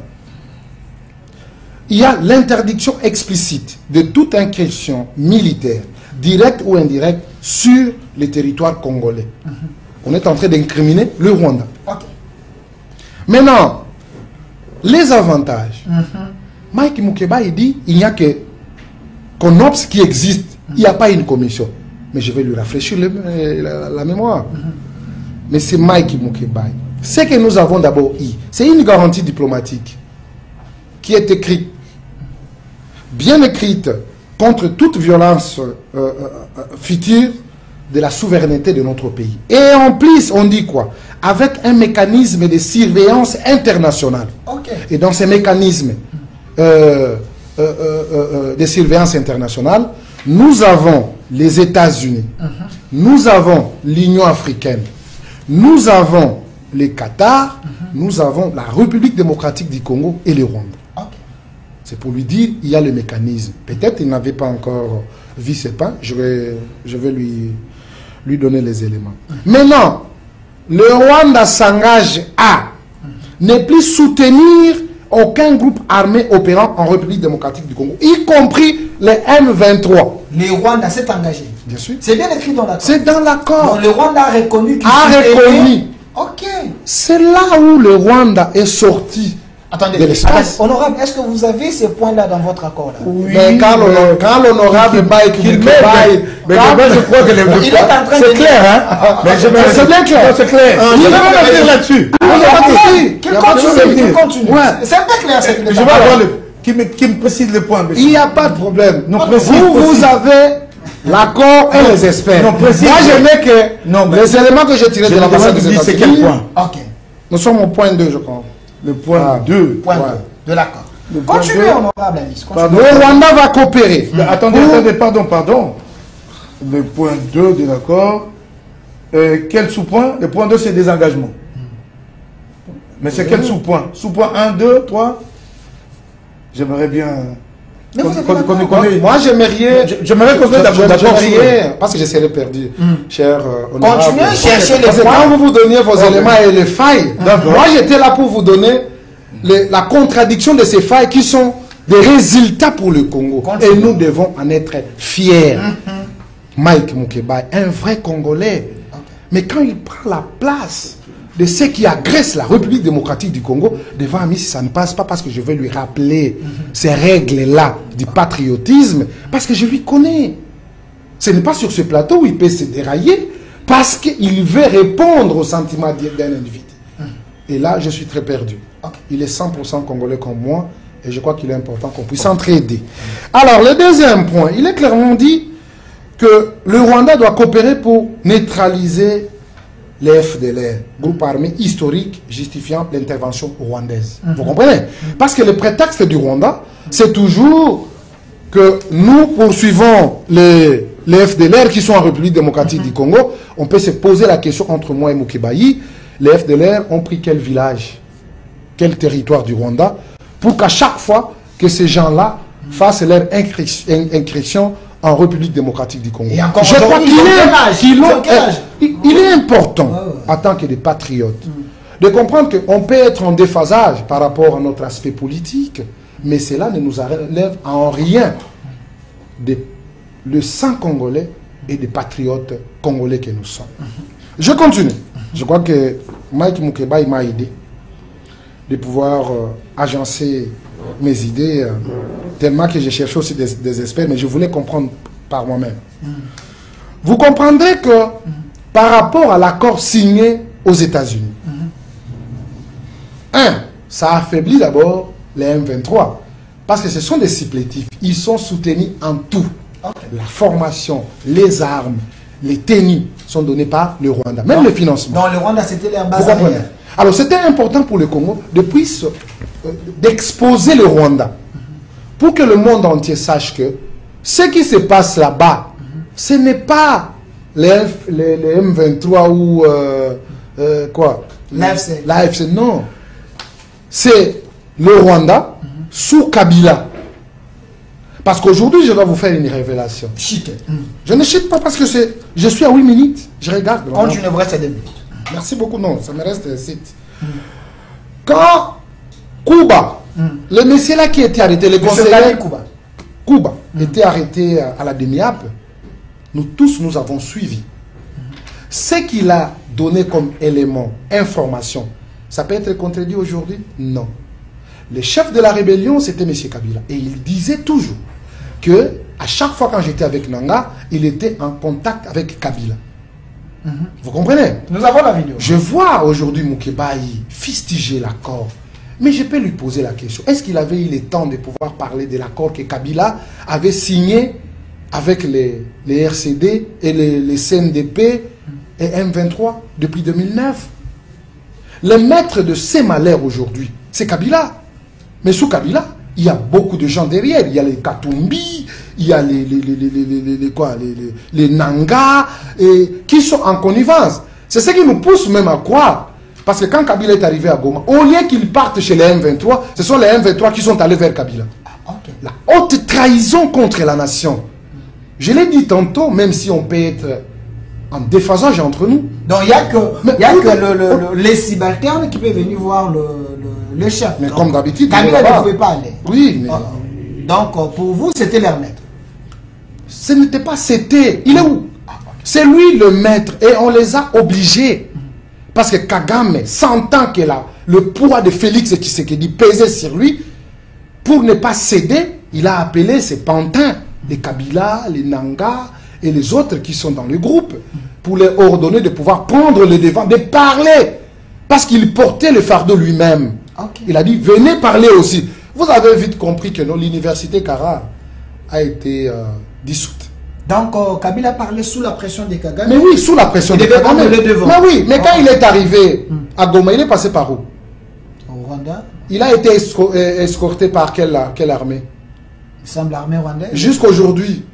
Il y a l'interdiction explicite de toute incursion militaire, directe ou indirecte, sur les territoires congolais. On est en train d'incriminer le Rwanda. Okay. Maintenant, les avantages. Mike Mukeba, il dit, il n'y a que CONOPS qui existe. Il n'y a pas une commission. Mais je vais lui rafraîchir la mémoire. Mais c'est Mike Mukeba. Ce que nous avons d'abord eu, c'est une garantie diplomatique qui est écrite, bien écrite, contre toute violence future de la souveraineté de notre pays. Et en plus, on dit quoi? Avec un mécanisme de surveillance internationale. Okay. Et dans ces mécanismes de surveillance internationale, nous avons les États-Unis, nous avons l'Union africaine, nous avons les Qatar, nous avons la République démocratique du Congo et le Rwanda. Okay. C'est pour lui dire, il y a le mécanisme. Peut-être il n'avait pas encore vu ce pas, je vais lui donner les éléments. Maintenant, le Rwanda s'engage à ne plus soutenir aucun groupe armé opérant en République démocratique du Congo, y compris les M23. Le Rwanda s'est engagé. Bien sûr. C'est bien écrit dans l'accord. C'est dans l'accord. Le Rwanda a reconnu qu'il Ok. C'est là où le Rwanda est sorti. Attendez, de l'espace. Honorable, est-ce que vous avez ces points-là dans votre accord là? Oui. Mais quand l'honorable Mike Mukeba, mais je crois que il est en train de... C'est clair, hein? Mais c'est bien clair. C'est clair. Je vais revenir là-dessus. Qu'il continue. C'est un peu clair. Je vais avoir qui me précise le point. Il n'y a pas de problème. Vous avez l'accord et les experts. Moi, je n'ai que les éléments que j'ai tirés de l'ambassade des États-Unis. C'est quel point? Ok. Nous sommes au point 2, je crois. Le point 2. Point 2 de l'accord. Continuez, honorable Alice. Le Rwanda va coopérer. Attendez, pardon. Le point 2 de l'accord. Quel sous-point? Le point 2, c'est désengagement. Mais c'est quel sous-point? Sous-point 1, 2, 3? J'aimerais bien... Moi, j'aimerais qu'on soit d'accord, parce que je serais perdu, cher honorable. Continuez à chercher les points. Quand vous donniez vos éléments et les failles, moi, j'étais là pour vous donner la contradiction de ces failles qui sont des résultats pour le Congo. Et nous devons en être fiers. Mike Mukeba, un vrai Congolais. Mais quand il prend la place de ceux qui agressent la République démocratique du Congo, devant Ami, si ça ne passe pas, parce que je vais lui rappeler ces règles-là du patriotisme, parce que je lui connais. Ce n'est pas sur ce plateau où il peut se dérailler, parce qu'il veut répondre aux sentiments d'un individu. Et là, je suis très perdu. Il est 100% congolais comme moi, et je crois qu'il est important qu'on puisse s'entraider. Alors, le deuxième point, il est clairement dit que le Rwanda doit coopérer pour neutraliser les FDLR, groupe armé historique justifiant l'intervention rwandaise. Vous comprenez? Parce que le prétexte du Rwanda, c'est toujours que nous poursuivons les FDLR qui sont en République démocratique du Congo. On peut se poser la question entre moi et Mukebayi, les FDLR ont pris quel village, quel territoire du Rwanda, pour qu'à chaque fois que ces gens-là fassent leur incursion en République démocratique du Congo. Je crois qu'il est important, en tant que des patriotes, de comprendre qu'on peut être en déphasage par rapport à notre aspect politique, mais cela ne nous enlève en rien le sang congolais et des patriotes congolais que nous sommes. Je continue. Je crois que Mike Mukebayi m'a aidé de pouvoir agencer mes idées, tellement que j'ai cherché aussi des experts, mais je voulais comprendre par moi-même. Vous comprendrez que par rapport à l'accord signé aux États-Unis, ça affaiblit d'abord les M23, parce que ce sont des supplétifs. Ils sont soutenus en tout. La formation, les armes, les tenues sont donnés par le Rwanda, même le financement. Non, le Rwanda, c'était leur base arrière. Alors, c'était important pour le Congo d'exposer le Rwanda pour que le monde entier sache que ce qui se passe là-bas, ce n'est pas les M23 ou quoi, l'AFC, non. C'est le Rwanda sous Kabila. Parce qu'aujourd'hui, je dois vous faire une révélation. Je ne chute pas parce que je suis à 8 minutes. Je regarde. Quand tu ne restes à 2 minutes. Merci beaucoup, non, ça me reste 7. Quand Kuba, le monsieur là qui était arrêté, le conseiller Kuba était arrêté à la demi-ape, nous tous nous avons suivi. Ce qu'il a donné comme élément, information, ça peut être contredit aujourd'hui? Non. Le chef de la rébellion, c'était M. Kabila. Et il disait toujours que à chaque fois quand j'étais avec Nanga, il était en contact avec Kabila. Vous comprenez? Nous avons la vidéo. Je vois aujourd'hui Mukebayi fustiger l'accord. Mais je peux lui poser la question. Est-ce qu'il avait eu le temps de pouvoir parler de l'accord que Kabila avait signé avec les RCD et les CNDP et M23 depuis 2009? Le maître de ces malheurs aujourd'hui, c'est Kabila. Mais sous Kabila, il y a beaucoup de gens derrière. Il y a les Katumbi, il y a les Nanga, qui sont en connivence. C'est ce qui nous pousse même à croire. Parce que quand Kabila est arrivé à Goma, au lieu qu'ils partent chez les M23, ce sont les M23 qui sont allés vers Kabila. La haute trahison contre la nation. Je l'ai dit tantôt, même si on peut être en déphasage entre nous. Donc il n'y a que les subalternes qui peuvent venir voir le chef. Mais donc, comme d'habitude, Kabila ne pouvait pas aller. Oui, mais... Donc pour vous, c'était leur maître. Ce n'était pas c'était. Il est où? C'est lui le maître et on les a obligés. Parce que Kagame, sentant que le poids de Félix Tshisekedi pesait sur lui, pour ne pas céder, il a appelé ses pantins, les Kabila, les Nanga et les autres qui sont dans le groupe, pour leur ordonner de pouvoir prendre le devant, de parler. Parce qu'il portait le fardeau lui-même. Il a dit, venez parler aussi. Vous avez vite compris que l'université Kara a été dissoute. Donc, Kabila parlait sous la pression des Kagame. Mais oui, sous la pression des Kagame. Mais oui, mais quand il est arrivé à Goma, il est passé par où? Au Rwanda. Il a été escorté par quelle armée? Il semble l'armée rwandaise. Jusqu'à aujourd'hui,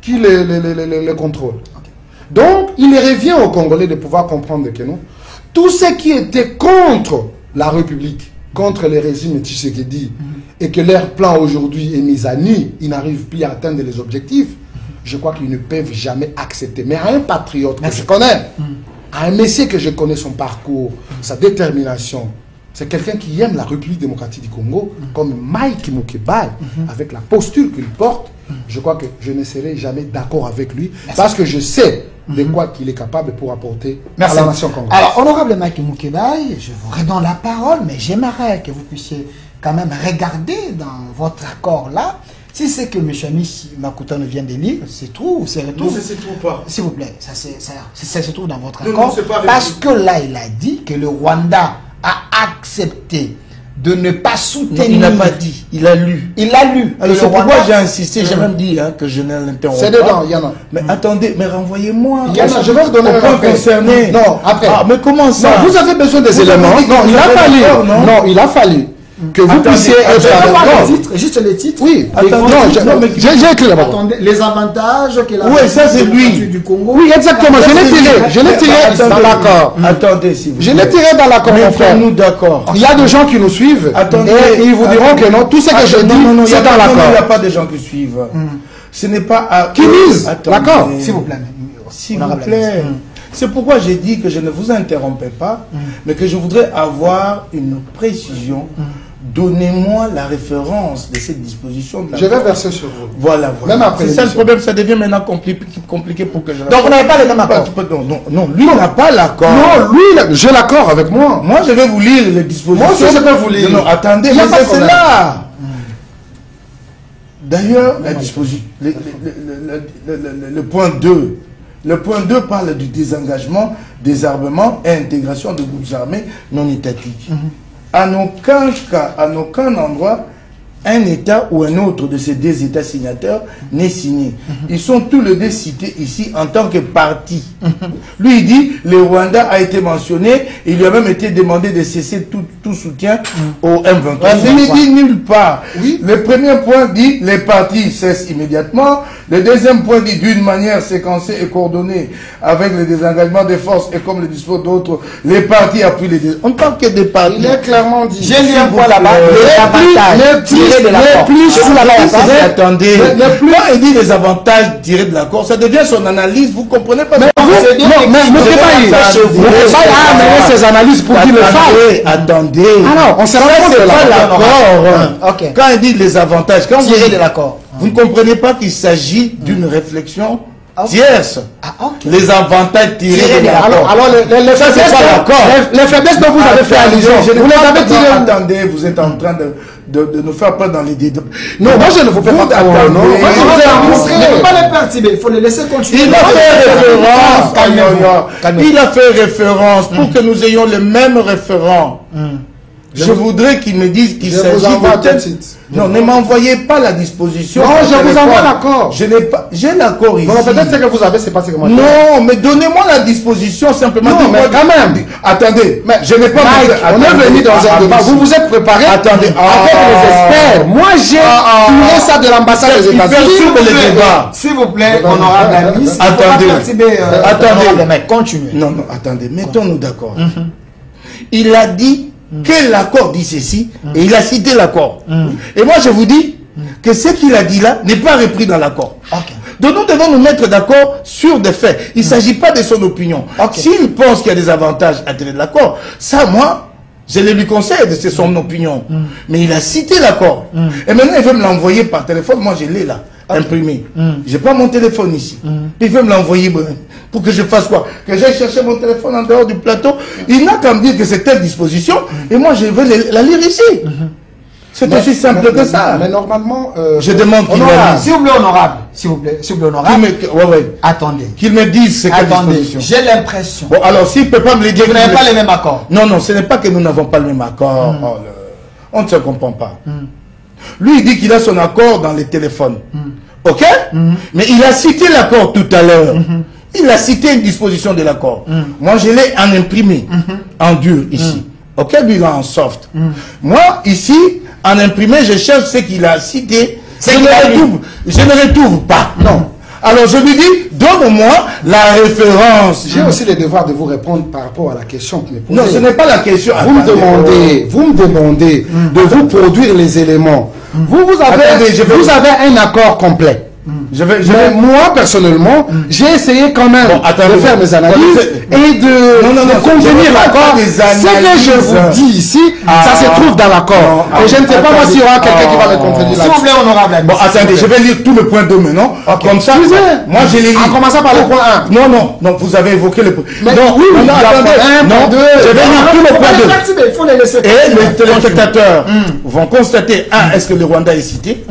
qui le contrôle? Donc, il revient aux Congolais de pouvoir comprendre que non. Tout ce qui était contre la République, contre le régime Tshisekedi, et que leur plan aujourd'hui est mis à nu, ils n'arrivent plus à atteindre les objectifs, je crois qu'ils ne peuvent jamais accepter. Mais à un patriote que je connais, à un monsieur que je connais son parcours, sa détermination, c'est quelqu'un qui aime la République démocratique du Congo, comme Mike Mukebayi, avec la posture qu'il porte, je crois que je ne serai jamais d'accord avec lui, parce que je sais de quoi qu'il est capable pour apporter à la nation congolaise. Alors, honorable Mike Mukebayi, je vous redonne la parole, mais j'aimerais que vous puissiez quand même regarder dans votre accord-là, si c'est que M. Amici Makutano vient de lire, c'est true ou c'est retour? Non, c'est true pas. S'il vous plaît, ça se trouve dans votre accord. Parce que là, il a dit que le Rwanda a accepté de ne pas soutenir. Non, il n'a pas dit, il a lu. Il a lu. Alors c'est pourquoi j'ai insisté, j'ai même dit que je ne l'interromps pas. C'est dedans, il y en a. Mais attendez, mais renvoyez-moi. Il y en a, je vais vous donner un point concerné. Non, après. Ah, mais comment ça? Non, vous avez besoin des éléments. Non, il a fallu. Non, il a fallu que vous puissiez être d'accord. Juste les titres. Oui, attendez, j'ai écrit là-bas. Attendez, les avantages que la ça c'est lui du Congo. Oui, exactement, je l'ai tiré dans l'accord. Attendez, si vous Je l'ai tiré dans l'accord, mon frère. nous d'accord. Il y a des gens qui nous suivent et ils vous diront que non, tout ce que je dis, c'est dans l'accord. Il n'y a pas de gens qui suivent. Ce n'est pas à... Qui lisent l'accord. S'il vous plaît. S'il vous plaît. C'est pourquoi j'ai dit que je ne vous interrompais pas, mais que je voudrais avoir une précision. Donnez-moi la référence de cette disposition. Je vais verser sur vous. Voilà. Même après c'est ça le problème, ça devient maintenant compliqué pour que je... Donc vous n'avez pas le même accord. Non, lui n'a pas l'accord. Non, lui, j'ai l'accord avec moi. Moi, je vais vous lire les dispositions. Moi aussi, je peux vous lire. Non, attendez, mais c'est là. D'ailleurs, la disposition, le point 2. Le point 2 parle du désengagement, désarmement et intégration de groupes armés non étatiques. En aucun cas, en aucun endroit, un État ou un autre de ces deux États signataires n'est signé. Ils sont tous les deux cités ici en tant que parti. Lui, il dit, le Rwanda a été mentionné, il lui a même été demandé de cesser tout soutien au M23. Il ne dit nulle part. Oui. Le premier point dit, les partis cessent immédiatement. Le deuxième point dit, d'une manière séquencée et coordonnée avec le désengagement des forces et comme le disposent d'autres, les partis appuient les deux. En tant que des partis. Il est clairement dit. J'ai lu un point là-bas, les avantages tirés de l'accord. Attendez. Quand il dit les avantages tirés de l'accord, ça devient son analyse. Vous comprenez pas? Mais vous, amener ses analyses pour dire le fait. Attendez. Alors, on se rend compte de l'accord. Quand il dit les avantages, quand vous tirés de l'accord, vous ne comprenez pas qu'il s'agit d'une réflexion tierce. Les avantages tirés de l'accord. Alors, les faiblesses dont vous avez fait allusion, vous les avez tirées. Attendez, vous êtes en train de nous faire peur dans les détails. Non, moi je ne vous fais pas peur. Non, il ne faut pas les perturber, il faut les laisser continuer. Il a fait référence pour que nous ayons le même référent. Je voudrais qu'il me dise qu'il s'agit de... Non, ne m'envoyez pas la disposition. Non, je vous envoie l'accord. Je n'ai pas... J'ai l'accord ici. Non, peut-être ce que vous avez, c'est pas ce que moi j'ai. Non, mais donnez-moi la disposition simplement. Non, mais quand même. Attendez, mais je n'ai pas... on est venu dans un débat. Vous vous êtes préparé. Attendez. Avec les experts. Moi, j'ai tourné ça de l'ambassade des États-Unis. S'il vous plaît, honorable ami. Attendez. Mais continuez. Non, attendez. Mettons-nous d'accord. Il a dit que l'accord dit ceci, et il a cité l'accord. Et moi, je vous dis que ce qu'il a dit là n'est pas repris dans l'accord. Donc, nous devons nous mettre d'accord sur des faits. Il ne s'agit pas de son opinion. S'il pense qu'il y a des avantages à tirer de l'accord, ça, moi, je le lui conseille, c'est son opinion. Mais il a cité l'accord. Et maintenant, il veut me l'envoyer par téléphone. Moi, je l'ai là, imprimé. Je n'ai pas mon téléphone ici. Il veut me l'envoyer pour que je fasse quoi? Que j'aille chercher mon téléphone en dehors du plateau. Il n'a qu'à me dire que c'est telle disposition. Et moi, je vais la lire ici. C'est aussi simple que ça. Mais normalement... je demande qu'il la lise. S'il vous plaît, honorable. S'il vous plaît, honorable. Attendez. Qu'il me dise c'est quelle disposition. J'ai l'impression. Bon, alors, s'il ne peut pas me le dire... Vous n'avez pas les mêmes accords. Non, ce n'est pas que nous n'avons pas le même accord. On ne se comprend pas. Lui, il dit qu'il a son accord dans les téléphones. Ok? Mais il a cité l'accord tout à l'heure. Il a cité une disposition de l'accord. Moi, je l'ai en imprimé, en dur, ici. Ok? Lui, il a en soft. Moi, ici, en imprimé, je cherche ce qu'il a cité. Je ne retrouve pas. Non. Alors, je lui dis, donne-moi la référence. J'ai aussi le devoir de vous répondre par rapport à la question que me posez. Non, ce n'est pas la question. Vous me demandez de vous produire les éléments. Vous avez un accord complet. Mais moi, personnellement, j'ai essayé quand même de faire mes analyses et de convenir l'accord. Ce que je vous dis ici, ça se trouve dans l'accord. Et je ne sais pas moi s'il y aura quelqu'un qui va me contredire. S'il vous plaît, honorable. Bon, attendez, je vais lire tout le point 2 maintenant. Comme ça, moi je l'ai lu. En commençant par le point 1. Non, vous avez évoqué le point. Non, attendez. Je vais lire tout le point 2. Et les téléspectateurs vont constater, 1, est-ce que le Rwanda est cité?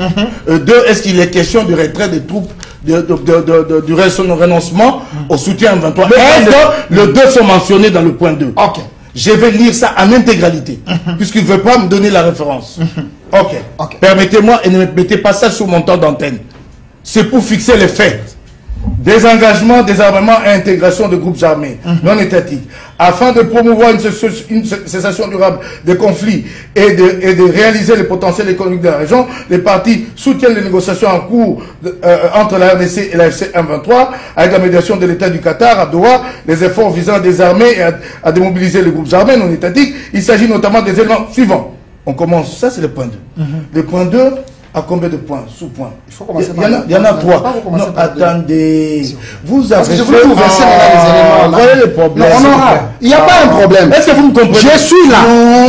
2, est-ce qu'il est question du retrait des troupes du renoncement au soutien M23? Est-ce que les deux sont mentionnés dans le point 2? Je vais lire ça en intégralité, puisqu'il ne veut pas me donner la référence. Ok. Permettez-moi et ne me mettez pas ça sur mon temps d'antenne. C'est pour fixer les faits. Désengagement, désarmement et intégration de groupes armés non étatiques. Afin de promouvoir une cessation durable des conflits et de réaliser le potentiel économique de la région, les partis soutiennent les négociations en cours entre la RDC et la FC M23 avec la médiation de l'État du Qatar à Doha, les efforts visant à désarmer et à démobiliser les groupes armés non étatiques. Il s'agit notamment des éléments suivants. On commence, ça c'est le point 2. Le point 2, à combien de points, sous-points? Il faut commencer par il y en a 3. Non, attendez. Vous avez je voulais vous verser les éléments. Voilà le problème. Non, il n'y a pas un problème. Est-ce que vous me comprenez? Je suis là.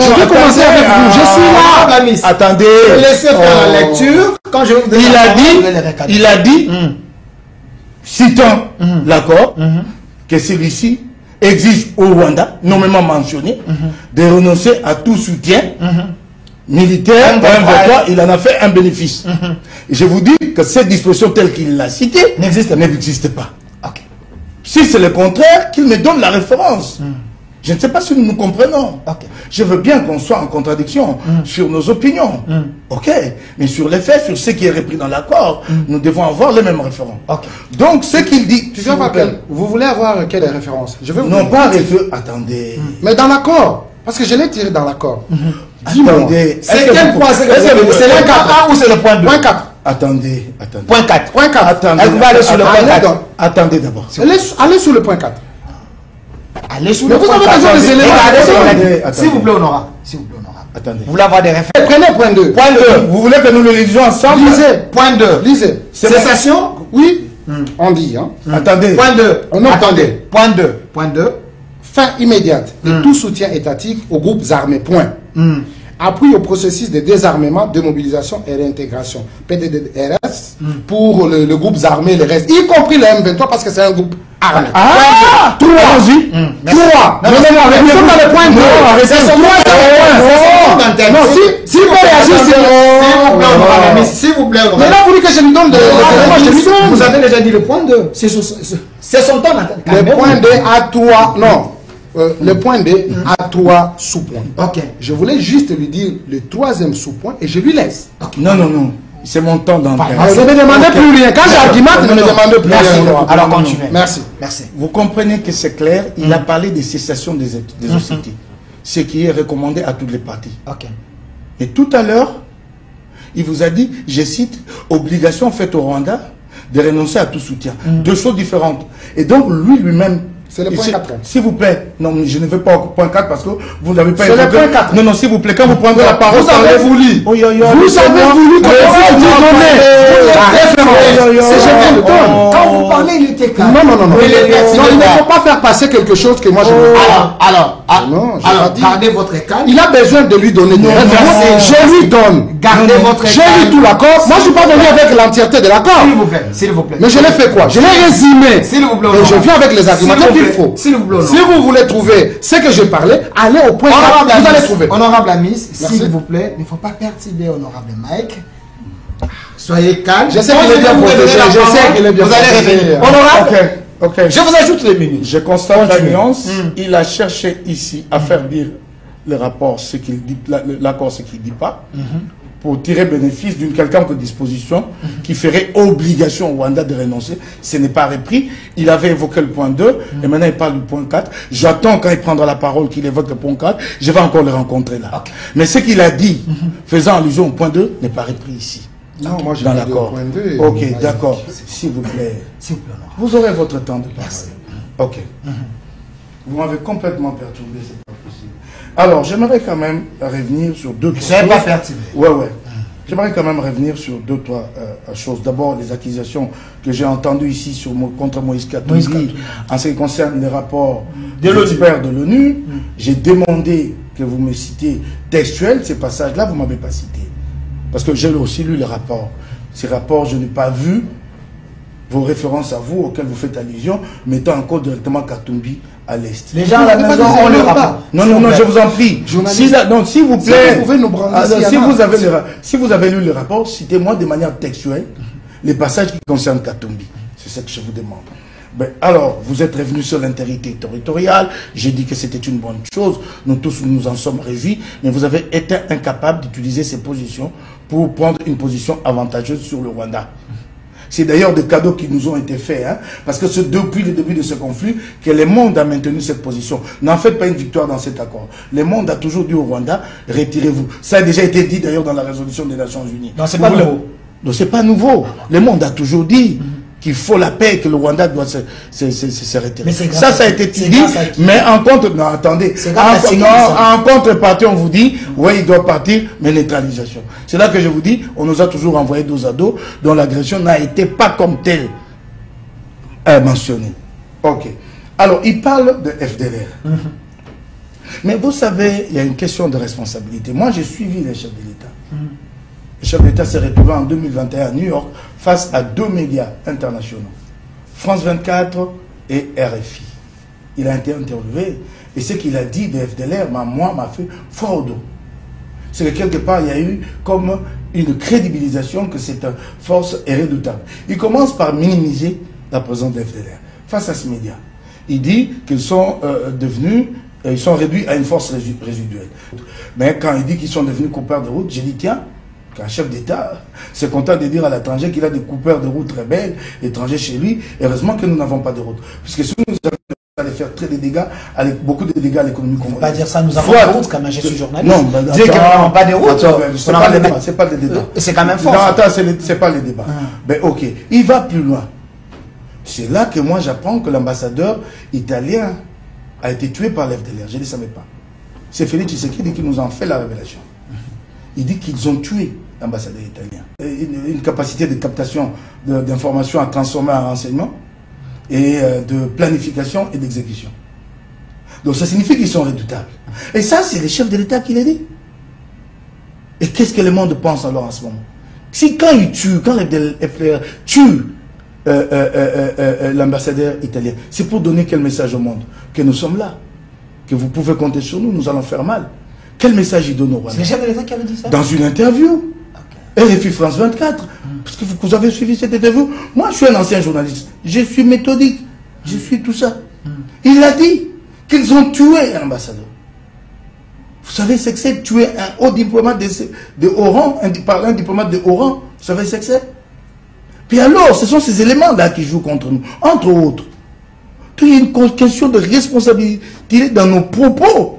Je vais commencer avec vous. Je suis là. Attendez. Laissez faire la lecture. Quand je vous il a dit, citant l'accord, que celui-ci exige au Rwanda, nommément mentionné, de renoncer à tout soutien militaire, il en a fait un bénéfice. Et je vous dis que cette disposition telle qu'il l'a citée n'existe pas. Si c'est le contraire, qu'il me donne la référence. Je ne sais pas si nous nous comprenons. Je veux bien qu'on soit en contradiction sur nos opinions. Mais sur les faits, sur ce qui est repris dans l'accord, nous devons avoir les mêmes références. Donc, ce qu'il dit... Vous voulez avoir quelle référence? Je vais vous non, pas référence. Attendez. Mais dans l'accord. Parce que je l'ai tiré dans l'accord. Attendez. C'est quel point? C'est le 4 ou c'est le point 2? Point 4. Attendez. Point 4. Point 4. Attendez. Elle va aller sur le point 4. Attendez d'abord. Allez sur le point 4. Allez sur le point 4. Mais vous avez besoin des éléments. S'il vous plaît, Honorable. S'il vous plaît, Honorable. Attendez. Vous voulez avoir des références? Prenez point 2. Point 2. Vous voulez que nous le lisions ensemble? Lisez. Point 2. Lisez. Cessation? Oui. On dit. Attendez. Point 2. Attendez. Point 2. Point 2. Fin immédiate de tout soutien étatique aux groupes armés. Point. Appui au processus de désarmement, de mobilisation et réintégration. PDDRS pour le groupe armé, les restes, y compris le M23 parce que c'est un groupe armé. 3. 3. Non, nous sommes dans le point 2. C'est son point. Non, si vous réagissez, s'il vous plaît. mais là, vous voulez que je lui donne de l'élément. Vous avez déjà dit le point 2. C'est son temps. Le point 2 à 3. Non. Le point B a 3 sous-points. Je voulais juste lui dire le 3e sous-point et je lui laisse. Non. C'est mon temps d'antenne. Ne me demandez plus rien. Quand j'argumente, ne me demandez plus rien. Alors continuez. Merci. Vous comprenez que c'est clair. Il a parlé de cessation des hostilités. Ce qui est recommandé à toutes les parties. Et tout à l'heure, il vous a dit, je cite, obligation faite au Rwanda de renoncer à tout soutien. Deux choses différentes. Et donc, lui-même, c'est le point 4. S'il vous plaît, non, je ne veux pas au point 4 parce que vous n'avez pas... C'est le point 4. Non, s'il vous plaît, quand vous prendrez la parole... Vous avez voulu. Vous avez voulu que quand vous parlez, il était calme. Non, il ne faut pas faire passer quelque chose que moi je veux. Alors, gardez votre calme. Il a besoin de lui donner des références. Je lui donne. Gardez votre calme. J'ai lu tout l'accord. Moi, je ne suis pas venu avec l'entièreté de l'accord. S'il vous plaît. Mais je l'ai fait quoi? Je l'ai résumé. S'il vous plaît. Et je viens avec les arguments qu'il faut. S'il vous plaît. Si vous voulez trouver ce que j'ai parlé, allez au point 4. Vous allez trouver. Honorable Amis, s'il vous plaît, il ne faut pas perturber Honorable Mike. Soyez calme. Je sais qu'il est bien protégé. Je sais qu'il est bien protégé. Vous allez revenir. Honorable. Je vous ajoute les minutes. Je constate la nuance. Il a cherché ici à faire dire le rapport, ce qu'il dit, l'accord, ce qu'il ne dit pas, pour tirer bénéfice d'une quelconque disposition qui ferait obligation au Rwanda de renoncer. Ce n'est pas repris. Il avait évoqué le point 2 et maintenant il parle du point 4. J'attends quand il prendra la parole qu'il évoque le point 4. Je vais encore le rencontrer là. Mais ce qu'il a dit, faisant allusion au point 2, n'est pas repris ici. Non, moi je dans l'accord. Ok, d'accord. S'il vous plaît. Vous aurez votre temps de parler. Ok. Vous m'avez complètement perturbé, c'est pas possible. Alors, j'aimerais quand même revenir sur deux choses. Je n'ai pas perturbé. Ouais. J'aimerais quand même revenir sur deux, trois choses. D'abord, les accusations que j'ai entendues ici contre Moïse Katumbi en ce qui concerne les rapports de l'expert de l'ONU. J'ai demandé que vous me citiez textuel ces passages-là, vous ne m'avez pas cité. Parce que j'ai aussi lu les rapports. Ces rapports, je n'ai pas vu vos références à vous, auxquelles vous faites allusion, mettant en cause directement Katumbi à l'Est. Les gens à la maison ont le rapport. Non, je vous en prie. S'il vous plaît, vous pouvez nous si vous avez lu le rapport, citez-moi de manière textuelle les passages qui concernent Katumbi. C'est ce que je vous demande. Ben, alors, vous êtes revenu sur l'intégrité territoriale, j'ai dit que c'était une bonne chose, nous tous nous en sommes réjouis, mais vous avez été incapable d'utiliser ces positions pour prendre une position avantageuse sur le Rwanda. C'est d'ailleurs des cadeaux qui nous ont été faits, hein, parce que c'est depuis le début de ce conflit que le monde a maintenu cette position. N'en faites pas une victoire dans cet accord. Le monde a toujours dit au Rwanda, retirez-vous. Ça a déjà été dit d'ailleurs dans la résolution des Nations Unies. Non, c'est pas nouveau. Non, c'est pas nouveau. Le monde a toujours dit qu'il faut la paix, que le Rwanda doit se retirer. Mais ça a été dit, mais en contre... Non, attendez. En contrepartie, on vous dit, ouais, il doit partir, mais neutralisation. C'est là que je vous dis, on nous a toujours envoyé dos à dos, dont l'agression n'a été pas comme telle mentionnée. Ok. Alors, il parle de FDLR. Mais vous savez, il y a une question de responsabilité. Moi, j'ai suivi les chefs de l'État. Le chef d'État s'est retrouvé en 2021 à New York face à 2 médias internationaux, France 24 et RFI. Il a été interviewé et ce qu'il a dit de FDLR, moi, m'a fait fort au dos. C'est que quelque part, il y a eu comme une crédibilisation que cette force est redoutable. Il commence par minimiser la présence de FDLR face à ce média. Il dit qu'ils sont devenus, ils sont réduits à une force résiduelle. Mais quand il dit qu'ils sont devenus coupeurs de route, j'ai dit tiens, qu'un chef d'État s'est content de dire à l'étranger qu'il a des coupeurs de route rebelles étrangers chez lui. Heureusement que nous n'avons pas de route. Puisque si nous allons faire très des dégâts, beaucoup de dégâts à l'économie congolaise. Pas dire ça, nous avons des routes quand même, je suis journaliste. Non, dire que nous n'avons pas de route. C'est pas le débat. C'est quand même fort. Non, attends, c'est pas le débat. Ben ok, il va plus loin. C'est là que moi j'apprends que l'ambassadeur italien a été tué par l'FDLR. Je ne le savais pas. C'est Félix Tshisekedi qui nous en fait la révélation. Il dit qu'ils ont tué l'ambassadeur italien. Une capacité de captation d'informations à transformer en renseignement et de planification et d'exécution. Donc ça signifie qu'ils sont redoutables. Et ça, c'est le chef de l'État qui l'a dit. Et qu'est-ce que le monde pense alors en ce moment? Si quand il tue, quand le FDLR tue l'ambassadeur italien, c'est pour donner quel message au monde? Que nous sommes là, que vous pouvez compter sur nous, nous allons faire mal. Quel message il donne au Rwanda? C'est le chef de l'État qui avait dit ça? Dans une interview. RFI France 24. Parce que vous avez suivi cette interview. Moi, je suis un ancien journaliste. Je suis méthodique. Je suis tout ça. Il a dit qu'ils ont tué un ambassadeur. Vous savez ce que c'est tuer un haut diplomate de haut rang, un diplomate de haut rang? Vous savez ce que c'est? Puis alors, ce sont ces éléments-là qui jouent contre nous. Entre autres, il y a une question de responsabilité dans nos propos.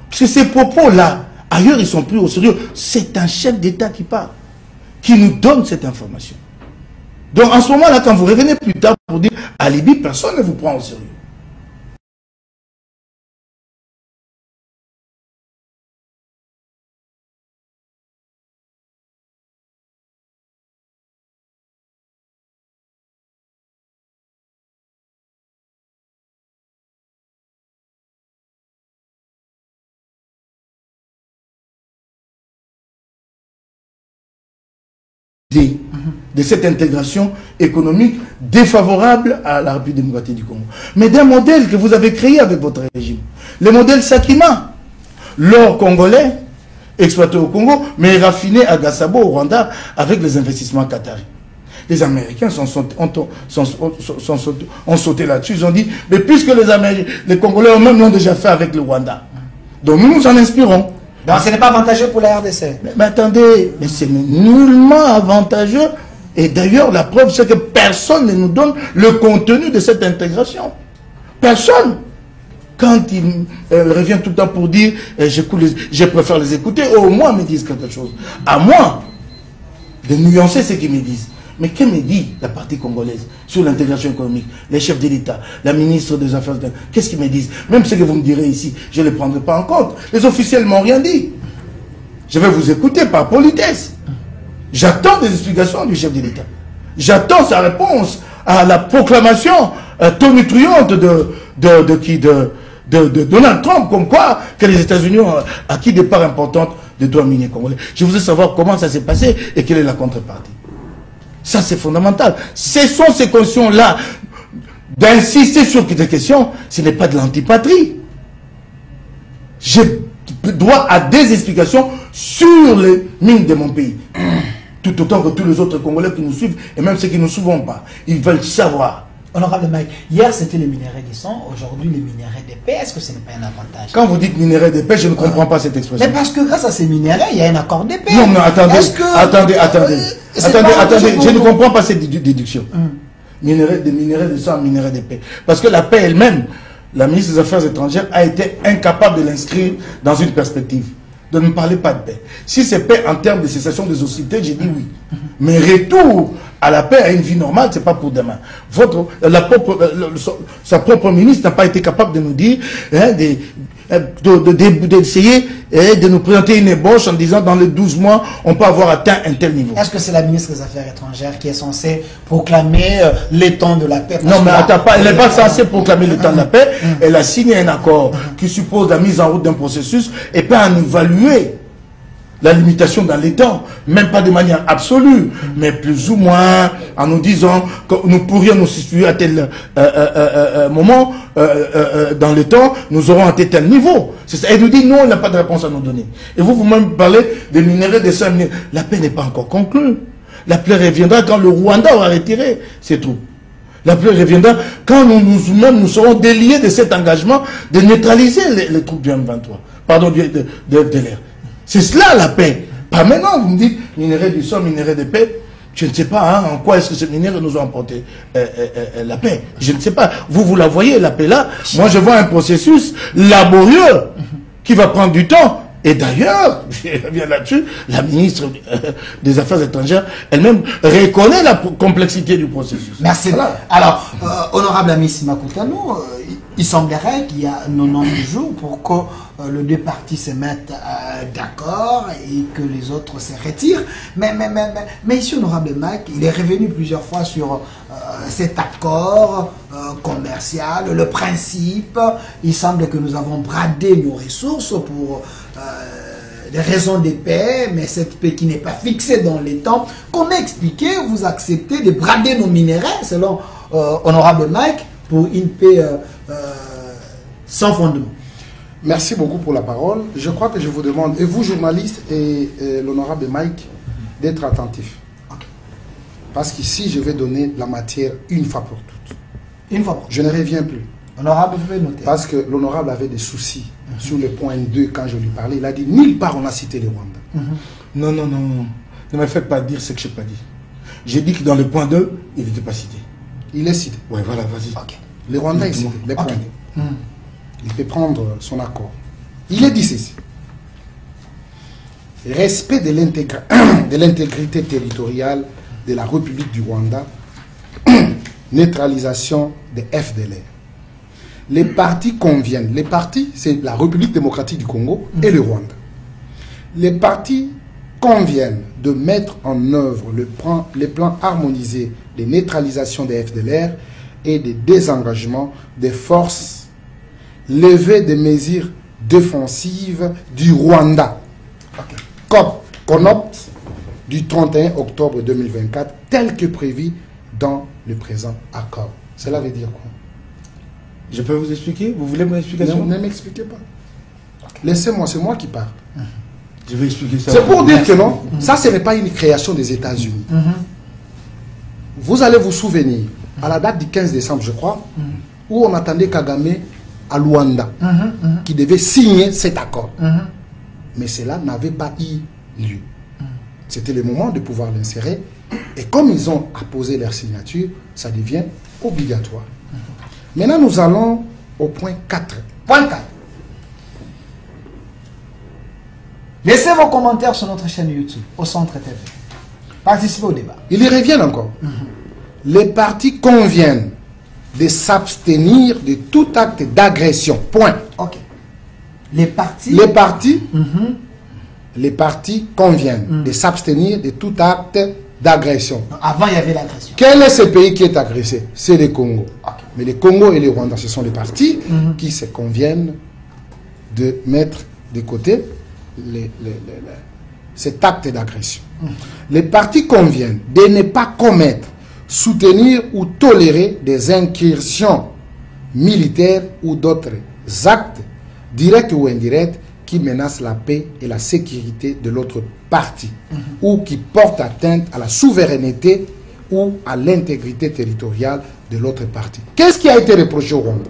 Parce que ces propos-là, ailleurs, ils sont plus au sérieux. C'est un chef d'État qui parle, qui nous donne cette information. Donc, en ce moment-là, quand vous revenez plus tard pour dire alibi, personne ne vous prend au sérieux. De cette intégration économique défavorable à la République démocratique du Congo. Mais d'un modèle que vous avez créé avec votre régime. Le modèle Sakima. L'or congolais exploité au Congo, mais raffiné à Gassabo, au Rwanda, avec les investissements qataris. Les Américains ont sauté là-dessus. Ils ont dit, mais puisque les Congolais eux-mêmes l'ont déjà fait avec le Rwanda. Donc nous nous en inspirons. Donc ce n'est pas avantageux pour la RDC. Mais attendez, mais c'est nullement avantageux. Et d'ailleurs, la preuve, c'est que personne ne nous donne le contenu de cette intégration. Personne. Quand il revient tout le temps pour dire, je préfère les écouter, au moins me disent quelque chose. À moi de nuancer ce qu'ils me disent. Mais que me dit la partie congolaise sur l'intégration économique, les chefs de l'État, la ministre des Affaires étrangères, qu'est-ce qu'ils me disent? Même ce que vous me direz ici, je ne les prendrai pas en compte. Les officiels ne m'ont rien dit. Je vais vous écouter par politesse. J'attends des explications du chef de l'État. J'attends sa réponse à la proclamation tonitruante de Donald Trump, comme quoi que les États-Unis ont acquis des parts importantes des droits miniers congolais. Je voudrais savoir comment ça s'est passé et quelle est la contrepartie. Ça, c'est fondamental. Ce sont ces questions-là. D'insister sur ces questions, ce n'est pas de l'antipatrie. J'ai droit à des explications sur les mines de mon pays. Tout autant que tous les autres Congolais qui nous suivent, et même ceux qui ne nous suivent pas. Ils veulent savoir Honorable Mike, hier c'était les minéraux du sang, aujourd'hui les minéraux d'épais. Est-ce que ce n'est pas un avantage? Quand vous dites minéraux d'épais, je ne comprends pas cette expression. Mais parce que grâce à ces minéraux, il y a un accord d'épais. Non, mais attendez, attendez, je ne comprends pas cette déduction. Des minéraux de sang, minéraux d'épais. Parce que la paix elle-même, la ministre des Affaires étrangères a été incapable de l'inscrire dans une perspective. De ne parler pas de paix. Si c'est paix en termes de cessation des hostilités, j'ai dit oui. Mais retour à la paix, à une vie normale, c'est pas pour demain. Sa propre ministre n'a pas été capable de nous dire, hein, d'essayer de nous présenter une ébauche en disant dans les 12 mois, on peut avoir atteint un tel niveau. Est-ce que c'est la ministre des Affaires étrangères qui est censée proclamer les temps de la paix? Non, mais attends, elle n'est pas censée proclamer le temps de la paix. Elle a signé un accord qui suppose la mise en route d'un processus et pas en évaluer la limitation dans les temps, même pas de manière absolue, mais plus ou moins en nous disant que nous pourrions nous situer à tel moment dans le temps, nous aurons atteint tel niveau. Elle nous dit non, elle n'a pas de réponse à nous donner. Et vous même parlez des minéraux, des 5 minéraux. La paix n'est pas encore conclue. La paix reviendra quand le Rwanda aura retiré ses troupes. La paix reviendra quand nous serons déliés de cet engagement de neutraliser les troupes du M23, pardon, de l'air. C'est cela la paix. Pas maintenant, vous me dites minéraux du sang, minéraux de paix. Je ne sais pas hein, en quoi est-ce que ces minéraux nous ont apporté la paix. Je ne sais pas. Vous la voyez, la paix là. Moi, je vois un processus laborieux qui va prendre du temps. Et d'ailleurs, je reviens là-dessus, la ministre des Affaires étrangères elle-même reconnaît la complexité du processus. Merci. Voilà. Alors, honorable ami Simakutano, il semblerait qu'il y a 90 jours pour que les deux parties se mettent d'accord et que les autres se retirent. Mais ici, honorable Mike, il est revenu plusieurs fois sur cet accord commercial, le principe. Il semble que nous avons bradé nos ressources pour des raisons de paix, mais cette paix qui n'est pas fixée dans les temps. Comment expliquer, vous acceptez de brader nos minéraux, selon honorable Mike, pour une paix sans fondement? Merci beaucoup pour la parole. Je crois que je vous demande, et vous journalistes et l'honorable Mike, d'être attentifs. Okay. Parce qu'ici, je vais donner la matière une fois pour toutes. Une fois pour toutes. Je ne reviens plus. Honorable, vous pouvez noter. Parce que l'honorable avait des soucis sur le point 2 quand je lui parlais. Il a dit, nulle part on a cité le Rwanda. Non. Ne me faites pas dire ce que je n'ai pas dit. J'ai dit que dans le point 2, il n'était pas cité. Il est cité. Oui, voilà, vas-y. Okay. Le Rwanda est cité. Le point 2. Il peut prendre son accord. Il est dit ceci. Respect de l'intégrité territoriale de la République du Rwanda, neutralisation des FDLR. Les partis conviennent. Les partis, c'est la République démocratique du Congo et le Rwanda. Les partis conviennent de mettre en œuvre les plans harmonisés de neutralisation des FDLR et de désengagement des forces, lever des mesures défensives du Rwanda. Okay. Qu'on opte du 31 octobre 2024, tel que prévu dans le présent accord. Cela veut dire quoi? Je peux vous expliquer? Vous voulez mon explication? Ne m'expliquez pas. Okay. Laissez-moi, c'est moi qui parle. Je vais expliquer ça. C'est pour dire que non, ça ce n'est pas une création des États-Unis. Vous allez vous souvenir, à la date du 15 décembre, je crois, où on attendait Kagame à Luanda, qui devait signer cet accord. Mais cela n'avait pas eu lieu. C'était le moment de pouvoir l'insérer. Et comme ils ont apposé leur signature, ça devient obligatoire. Maintenant, nous allons au point 4. Point 4. Laissez vos commentaires sur notre chaîne YouTube, au Centre TV. Participez au débat. Ils y reviennent encore. Les partis conviennent de s'abstenir de tout acte d'agression. Point. Ok. Les partis conviennent de s'abstenir de tout acte d'agression. Avant, il y avait l'agression. Quel est ce pays qui est agressé? C'est le Congo. Okay. Mais le Congo et le Rwanda, ce sont les partis qui se conviennent de mettre de côté cet acte d'agression. Les partis conviennent de ne pas commettre, soutenir ou tolérer des incursions militaires ou d'autres actes, directs ou indirects, qui menacent la paix et la sécurité de l'autre partie ou qui portent atteinte à la souveraineté ou à l'intégrité territoriale de l'autre partie. Qu'est-ce qui a été reproché au Rwanda?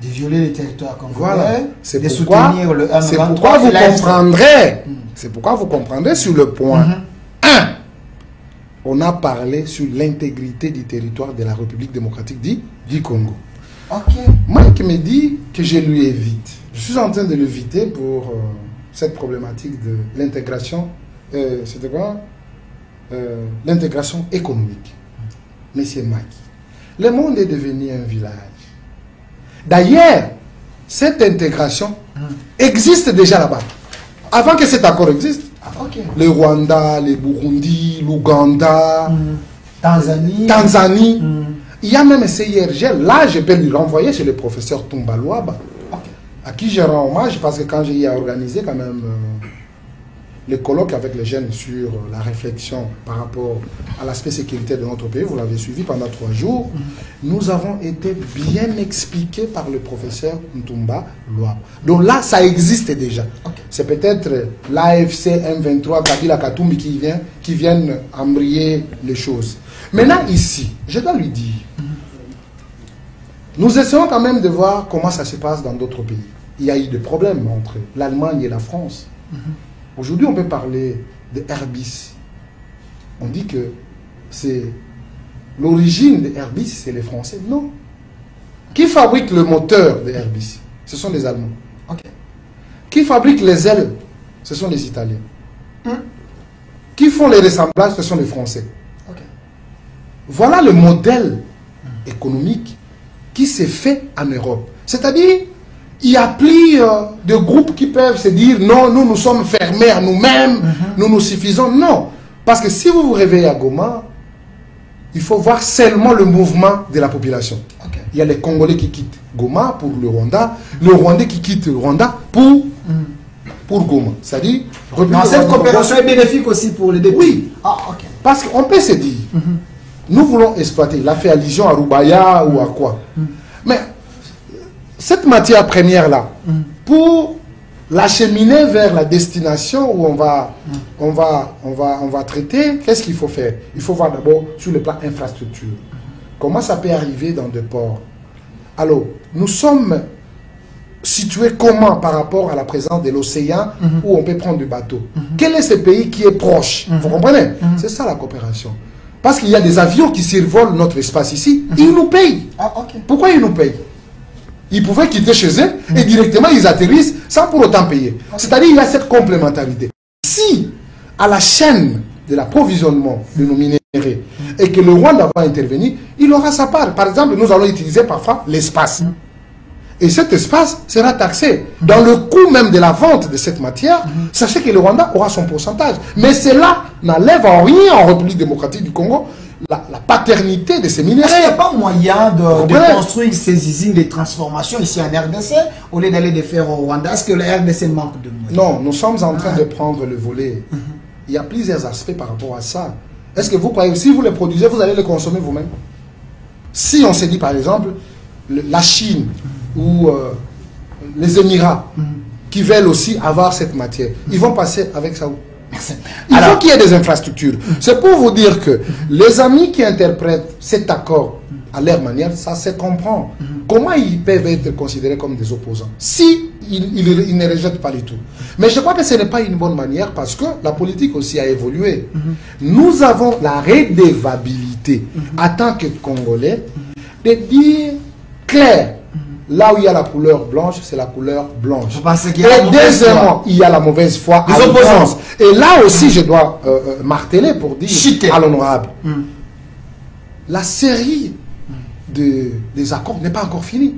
De violer les territoires congolais, Voilà. de soutenir le M23. C'est pourquoi vous comprendrez. C'est pourquoi vous comprendrez sur le point 1. On a parlé sur l'intégrité du territoire de la République démocratique du Congo. Ok. Mike me dit que je lui évite. Je suis en train de l'éviter pour cette problématique de l'intégration. C'était quoi? L'intégration économique. Monsieur Mike, le monde est devenu un village. D'ailleurs, cette intégration existe déjà là-bas. Avant que cet accord existe, le Rwanda, le Burundi, l'Ouganda, Tanzanie, il y a même un CIRGL. Là, je peux lui renvoyer chez le professeur Toumba Luaba, à qui je rends hommage parce que quand j'ai organisé quand même le colloque avec les jeunes sur la réflexion par rapport à l'aspect sécurité de notre pays, vous l'avez suivi pendant 3 jours, nous avons été bien expliqués par le professeur Ntumba Luaba. Donc là, ça existe déjà. C'est peut-être l'AFC M23, Kabila Katumbi qui viennent embrayer les choses. Maintenant, ici, je dois lui dire, nous essayons quand même de voir comment ça se passe dans d'autres pays. Il y a eu des problèmes entre l'Allemagne et la France. Aujourd'hui, on peut parler de Airbus. On dit que c'est l'origine de Airbus, c'est les Français. Non. Qui fabrique le moteur de Airbus? Ce sont les Allemands. Qui fabrique les ailes? Ce sont les Italiens. Qui font les ressemblages? Ce sont les Français. Voilà le modèle économique qui s'est fait en Europe. C'est-à-dire, il n'y a plus de groupes qui peuvent se dire non, nous sommes fermés à nous-mêmes, nous nous suffisons. Non. Parce que si vous vous réveillez à Goma, il faut voir seulement le mouvement de la population. Il y a les Congolais qui quittent Goma pour le Rwanda, le Rwandais qui quitte le Rwanda pour Goma. C'est-à-dire, cette coopération est bénéfique aussi pour les deux. Oui. Parce qu'on peut se dire, nous voulons exploiter. Il a fait allusion à Rubaya ou à quoi. Mais cette matière première-là, pour l'acheminer vers la destination où on va traiter, qu'est-ce qu'il faut faire? Il faut voir d'abord sur le plan infrastructure. Comment ça peut arriver dans des ports? Alors, nous sommes situés comment par rapport à la présence de l'océan où on peut prendre du bateau? Quel est ce pays qui est proche? Vous comprenez? C'est ça la coopération. Parce qu'il y a des avions qui survolent notre espace ici, ils nous payent. Pourquoi ils nous payent? Ils pouvaient quitter chez eux et directement ils atterrissent sans pour autant payer. C'est-à-dire qu'il y a cette complémentarité. Si à la chaîne de l'approvisionnement de nos minéraux et que le Rwanda va intervenir, il aura sa part. Par exemple, nous allons utiliser parfois l'espace. Et cet espace sera taxé. Dans le coût même de la vente de cette matière, sachez que le Rwanda aura son pourcentage. Mais cela n'enlève en rien en République démocratique du Congo la paternité de ces minéraux. Il n'y a pas moyen de construire ces usines de transformation ici en RDC au lieu d'aller les faire au Rwanda? Est-ce que la RDC manque de moyens? Non, nous sommes en train de prendre le volet. Il y a plusieurs aspects par rapport à ça. Est-ce que vous croyez que si vous les produisez, vous allez les consommer vous-même? Si on se dit par exemple, la Chine ou les Émirats qui veulent aussi avoir cette matière, ils vont passer avec ça où? Il faut qu'il y ait des infrastructures. C'est pour vous dire que les amis qui interprètent cet accord à leur manière, ça se comprend. Comment ils peuvent être considérés comme des opposants si ils ne rejettent pas du tout? Mais je crois que ce n'est pas une bonne manière parce que la politique aussi a évolué. Nous avons la redevabilité en tant que Congolais de dire clair. Là où il y a la couleur blanche, c'est la couleur blanche. Et deuxièmement, il y a la mauvaise foi. Et là aussi, je dois marteler pour dire à l'honorable. La série des accords n'est pas encore finie.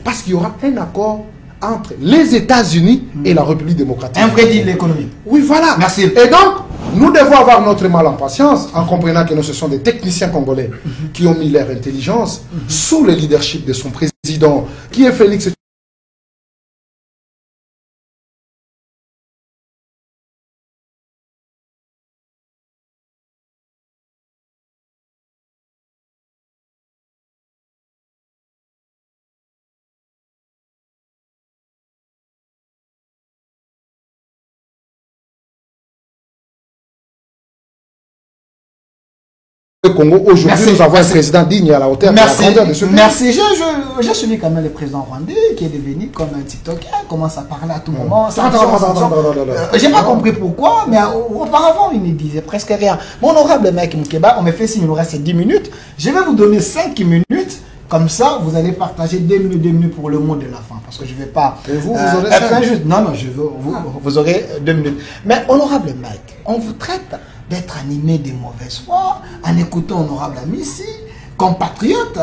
Parce qu'il y aura un accord entre les États-Unis et la République démocratique. Un vrai deal économique. Oui, voilà. Merci. Et donc, nous devons avoir notre mal en patience en comprenant que nous, ce sont des techniciens congolais qui ont mis leur intelligence sous le leadership de son président, qui est Félix Congo, aujourd'hui, nous avons un président digne à la hauteur de la grandeur de ce pays. Merci. J'ai suivi quand même le président rwandais qui est devenu comme un TikToker, commence à parler à tout moment. J'ai pas compris pourquoi, mais auparavant, il ne disait presque rien. Mon honorable mec Mukeba, on me fait signe, il nous reste 10 minutes. Je vais vous donner 5 minutes. Comme ça, vous allez partager 2 minutes pour le mot de la fin. Parce que je ne vais pas vous aurez être injuste. Non, vous aurez 2 minutes. Mais honorable mec, on vous traite d'être animé de mauvaise foi en écoutant honorable Amissi, compatriote.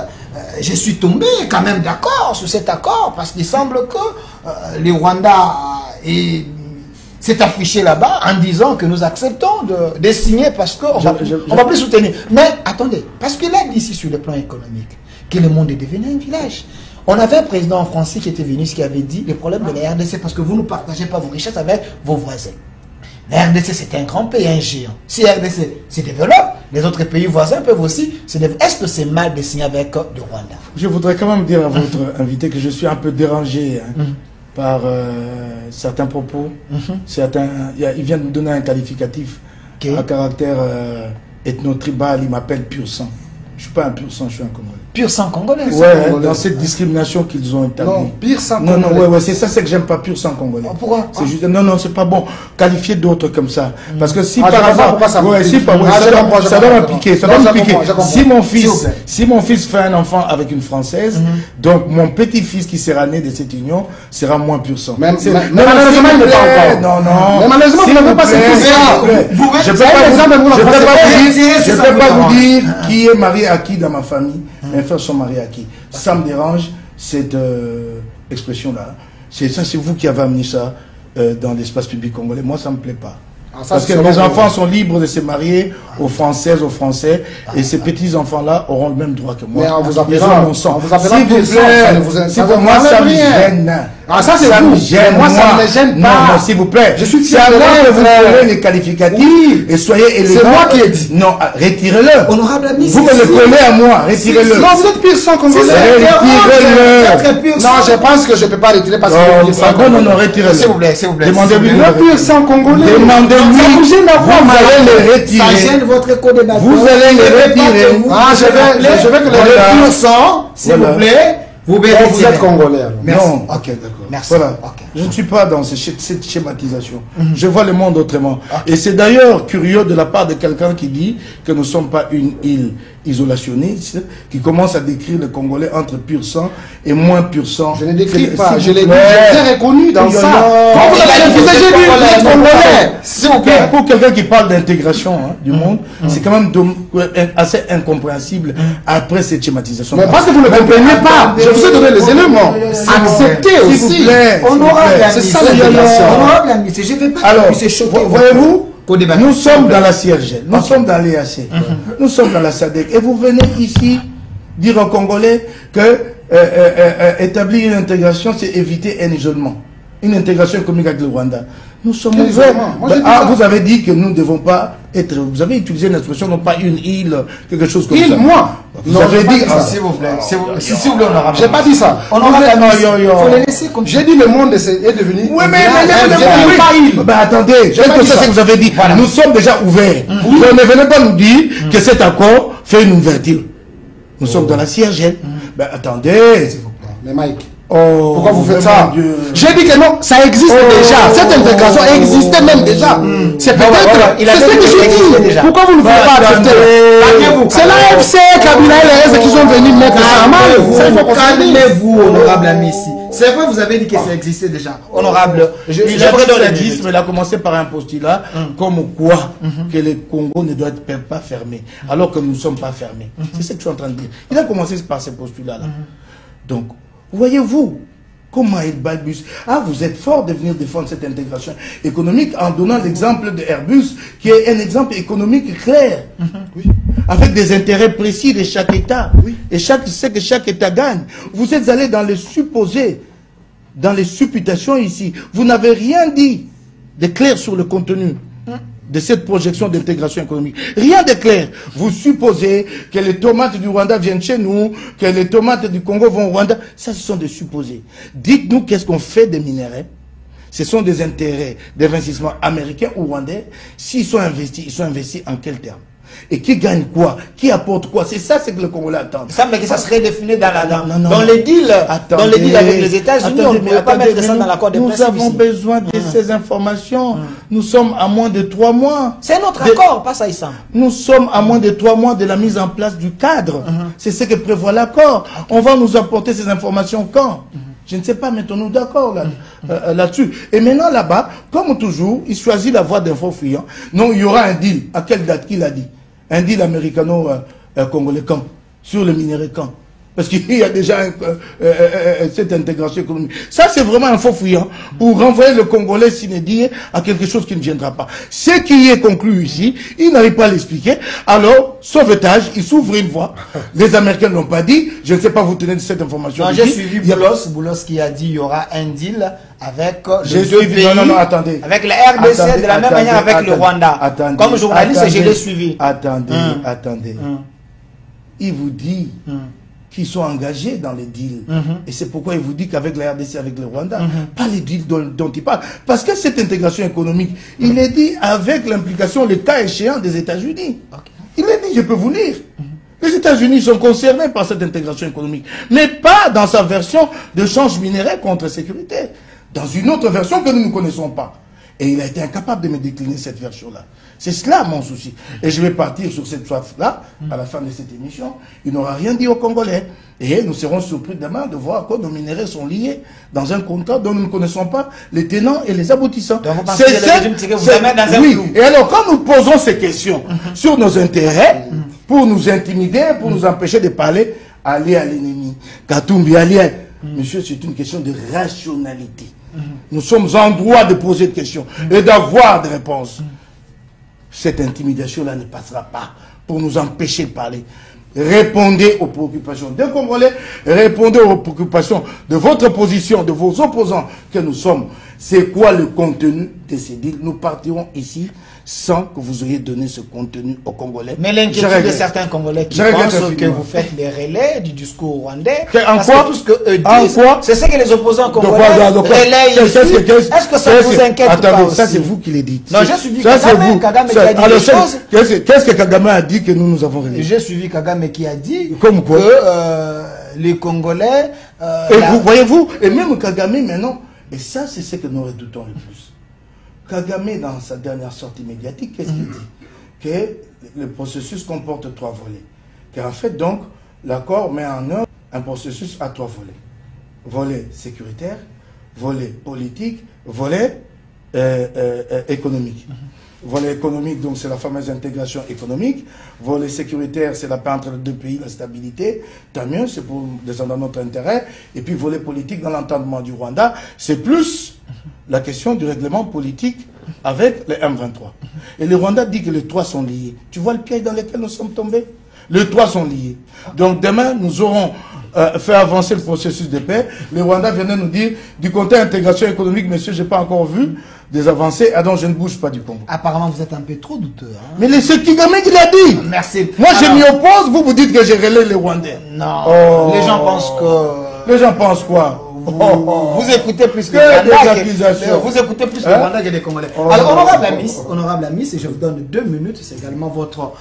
Je suis tombé quand même d'accord sur cet accord parce qu'il semble que le Rwanda s'est affiché là-bas en disant que nous acceptons de signer parce qu'on ne va plus soutenir. Mais attendez, parce que là, d'ici sur le plan économique, que le monde est devenu un village. On avait un président français qui était venu, qui avait dit le problème de la RDC, parce que vous ne partagez pas vos richesses avec vos voisins. La RDC, c'est un grand pays, un géant. Si la RDC se développe, les autres pays voisins peuvent aussi se développer. Est-ce que c'est mal de signer avec le Rwanda? Je voudrais quand même dire à votre invité que je suis un peu dérangé par certains propos. Il vient de me donner un qualificatif à caractère ethno-tribal, il m'appelle pur sang. Je ne suis pas un pur sang, je suis un Congolais. Pur sang congolais? Ouais, dans cette discrimination qu'ils ont établie. Non, pur sang congolais. Non, ouais, c'est ça, c'est que j'aime pas pur sang congolais. Pourquoi? C'est juste, non, c'est pas bon. Qualifier d'autres comme ça. Parce que si par exemple, ça doit m'impliquer, si mon fils fait un enfant avec une Française, donc mon petit-fils qui sera né de cette union sera moins pur sang. Mais malheureusement, il n'est pas encore. Non. Mais malheureusement, vous n'avez pas cette Je ne peux pas vous dire qui est marié à qui dans ma famille. Mes frères sont mariés à qui? Ça me dérange, cette expression-là. C'est vous qui avez amené ça dans l'espace public congolais. Moi, ça ne me plaît pas. Parce que mes enfants sont libres de se marier aux Françaises, aux Français, et ces petits-enfants-là auront le même droit que moi. Mais on vous appellera mon sang. S'il vous plaît, moi, ça me gêne. Ah, ça, c'est vous. Moi, ça ne me gêne pas. Non, s'il vous plaît. Je suis fier de vous prenez les qualificatifs et soyez élégant. C'est moi qui ai dit. Non, retirez-le. Honorable ami, vous me le collez à moi, retirez-le. Non, vous êtes pur sang congolais. Retirez-le. Non, je pense que je ne peux pas retirer parce que non, retirez-le. S'il vous plaît. Demandez-lui. Le pur sang congolais. Demandez-lui. Vous allez le retirer. Ça gêne votre code de Vous allez le retirer. Ah, je vais que le pur sang, s'il vous plaît. Vous êtes congolais. Non, ok, d'accord. Merci. Voilà. Je ne suis pas dans cette schématisation. Je vois le monde autrement. Et c'est d'ailleurs curieux de la part de quelqu'un qui dit que nous ne sommes pas une île isolationniste, qui commence à décrire le Congolais entre pur sang et moins pur sang. Je ne décris pas, je l'ai reconnu dans ça. Quand vous avez refusé, j'ai dit vous êtes Congolais. S'il vous plaît. Pour quelqu'un qui parle d'intégration du monde, c'est quand même assez incompréhensible après cette schématisation. Mais parce que vous ne comprenez pas, je vous ai donné les éléments. Acceptez aussi. C'est ça l'intégration. Je ne vais pas alors, voyez-vous, nous sommes dans la CIRGL, nous sommes dans l'EAC, nous sommes dans la SADC, et vous venez ici dire aux Congolais que établir une intégration, c'est éviter un isolement, une intégration économique avec le Rwanda. Nous sommes ouverts. Vous avez dit que nous ne devons pas être. Vous avez utilisé une expression, non pas une île, quelque chose comme ça. Moi vous avez dit. S'il vous plaît, s'il vous plaît, honorable. J'ai pas dit ça. Faut les laisser comme j'ai dit le monde est devenu. Oui, mais pas île. Attendez, quelque chose que vous avez dit. Nous sommes déjà ouverts. Vous ne venez pas nous dire que cet accord fait une ouverture. Nous sommes dans la CIRGL. Attendez. S'il vous plaît. Mais Mike. Pourquoi vous faites ça? J'ai dit que non, ça existe déjà. Cette intégration existait même déjà. C'est peut-être. C'est ce que je dis. Pourquoi vous ne voulez pas accepter? C'est l'AFC, Kabila et les qui sont venus mettre ça en mal. Calmez-vous, honorable Amissi. C'est vrai, vous avez dit que ça existait déjà. Honorable. Il est vrai dans l'exisme, il a commencé par un postulat comme quoi que le Congo ne doit pas fermé, alors que nous ne sommes pas fermés. C'est ce que je suis en train de dire. Il a commencé par ce postulat-là. Donc, voyez-vous comment il balbutie. Ah, vous êtes fort de venir défendre cette intégration économique en donnant l'exemple de Airbus, qui est un exemple économique clair, avec des intérêts précis de chaque État. Et c'est que chaque État gagne. Vous êtes allé dans les supposés, dans les supputations ici. Vous n'avez rien dit de clair sur le contenu de cette projection d'intégration économique. Rien de clair. Vous supposez que les tomates du Rwanda viennent chez nous, que les tomates du Congo vont au Rwanda. Ça, ce sont des supposés. Dites-nous qu'est-ce qu'on fait des minéraux. Ce sont des intérêts d'investissement américains ou rwandais. S'ils sont investis en quels termes? Et qui gagne quoi? Qui apporte quoi? C'est ça, c'est que le Congolais attend. Ça, mais que ça serait défini dans les deals, dans les deals avec les États-Unis. On ne pouvait pas mettre ça dans l'accord de principe. Nous avons besoin de ces informations. Nous sommes à moins de 3 mois. C'est notre accord, pas ça, Issam. Nous sommes à moins de 3 mois de la mise en place du cadre. C'est ce que prévoit l'accord. On va nous apporter ces informations quand? Je ne sais pas, mettons-nous d'accord là-dessus. Et maintenant, là-bas, comme toujours, il choisit la voie d'info fuyant. Non, il y aura un deal. À quelle date qu'il a dit? Un deal américano-congolais quand? Sur le minerai quand? Parce qu'il y a déjà cette intégration économique. Ça, c'est vraiment un faux fuyant pour renvoyer le Congolais s'inédié à quelque chose qui ne viendra pas. Ce qui est conclu ici, il n'arrive pas à l'expliquer. Alors, sauvetage, il s'ouvre une voie. Les Américains ne l'ont pas dit. Je ne sais pas vous tenez de cette information. Non, j'ai suivi Boulos qui a dit qu'il y aura un deal avec les deux pays. Non, attendez. Avec la RDC, de la même manière avec le Rwanda. Comme journaliste, je l'ai suivi. Attendez. Il vous dit qui sont engagés dans les deals. Et c'est pourquoi il vous dit qu'avec la RDC, avec le Rwanda, pas les deals dont il parle. Parce que cette intégration économique, il est dit avec l'implication, le cas échéant des États-Unis. Il est dit, je peux vous lire. Les États-Unis sont concernés par cette intégration économique, mais pas dans sa version de change minéraire contre sécurité. Dans une autre version que nous ne connaissons pas. Et il a été incapable de me décliner cette version-là. C'est cela mon souci. Et je vais partir sur cette soif-là, à la fin de cette émission. Il n'aura rien dit aux Congolais. Et nous serons surpris demain de voir que nos minéraux sont liés dans un contrat dont nous ne connaissons pas les tenants et les aboutissants. C'est ça. Oui. Et alors, quand nous posons ces questions sur nos intérêts, pour nous intimider, pour nous empêcher de parler, aller à l'ennemi. Katumbi, allié. Monsieur, c'est une question de rationalité. Nous sommes en droit de poser des questions et d'avoir des réponses. Cette intimidation-là ne passera pas pour nous empêcher de parler. Répondez aux préoccupations des Congolais, répondez aux préoccupations de votre position, de vos opposants que nous sommes. C'est quoi le contenu de ces deals? Nous partirons ici sans que vous ayez donné ce contenu aux Congolais. Mais l'inquiétude de certains Congolais qui pensent que vous faites les relais du discours rwandais, parce que tout ce qu'eux disent, c'est ce que les opposants congolais relaient ici. Est-ce que ça vous inquiète pas aussi? Ça c'est vous qui le dites. Non, j'ai suivi Kagame qui a dit des choses. Qu'est-ce que Kagame a dit que nous avons relayé? J'ai suivi Kagame qui a dit comme quoi que les Congolais... et vous, voyez-vous, et même Kagame maintenant, et ça c'est ce que nous redoutons le plus. Kagame, dans sa dernière sortie médiatique, qu'est-ce qu'il dit? Que le processus comporte 3 volets. Qu'en fait, donc, l'accord met en œuvre un processus à 3 volets. Volet sécuritaire, volet politique, volet économique. Volet économique, donc, c'est la fameuse intégration économique. Volet sécuritaire, c'est la paix entre les deux pays, la stabilité. Tant mieux, c'est pour descendre notre intérêt. Et puis, volet politique, dans l'entendement du Rwanda, c'est plus la question du règlement politique avec les M23. Et le Rwanda dit que les 3 sont liés. Tu vois le piège dans lequel nous sommes tombés? Les 3 sont liés. Donc demain, nous aurons fait avancer le processus de paix. Le Rwanda vient de nous dire, du côté intégration économique, monsieur, je n'ai pas encore vu des avancées, donc je ne bouge pas du Congo. Apparemment, vous êtes un peu trop douteux. Hein? Mais c'est Kagame qui l'a dit. Merci. Moi, je m'y oppose, vous dit que j'ai relais les Rwandais. Non. Les gens pensent que... Les gens pensent quoi? Vous écoutez plus que vous écoutez plus le Rwanda que les Congolais. Alors, honorable Amis, et je vous donne 2 minutes, c'est également votre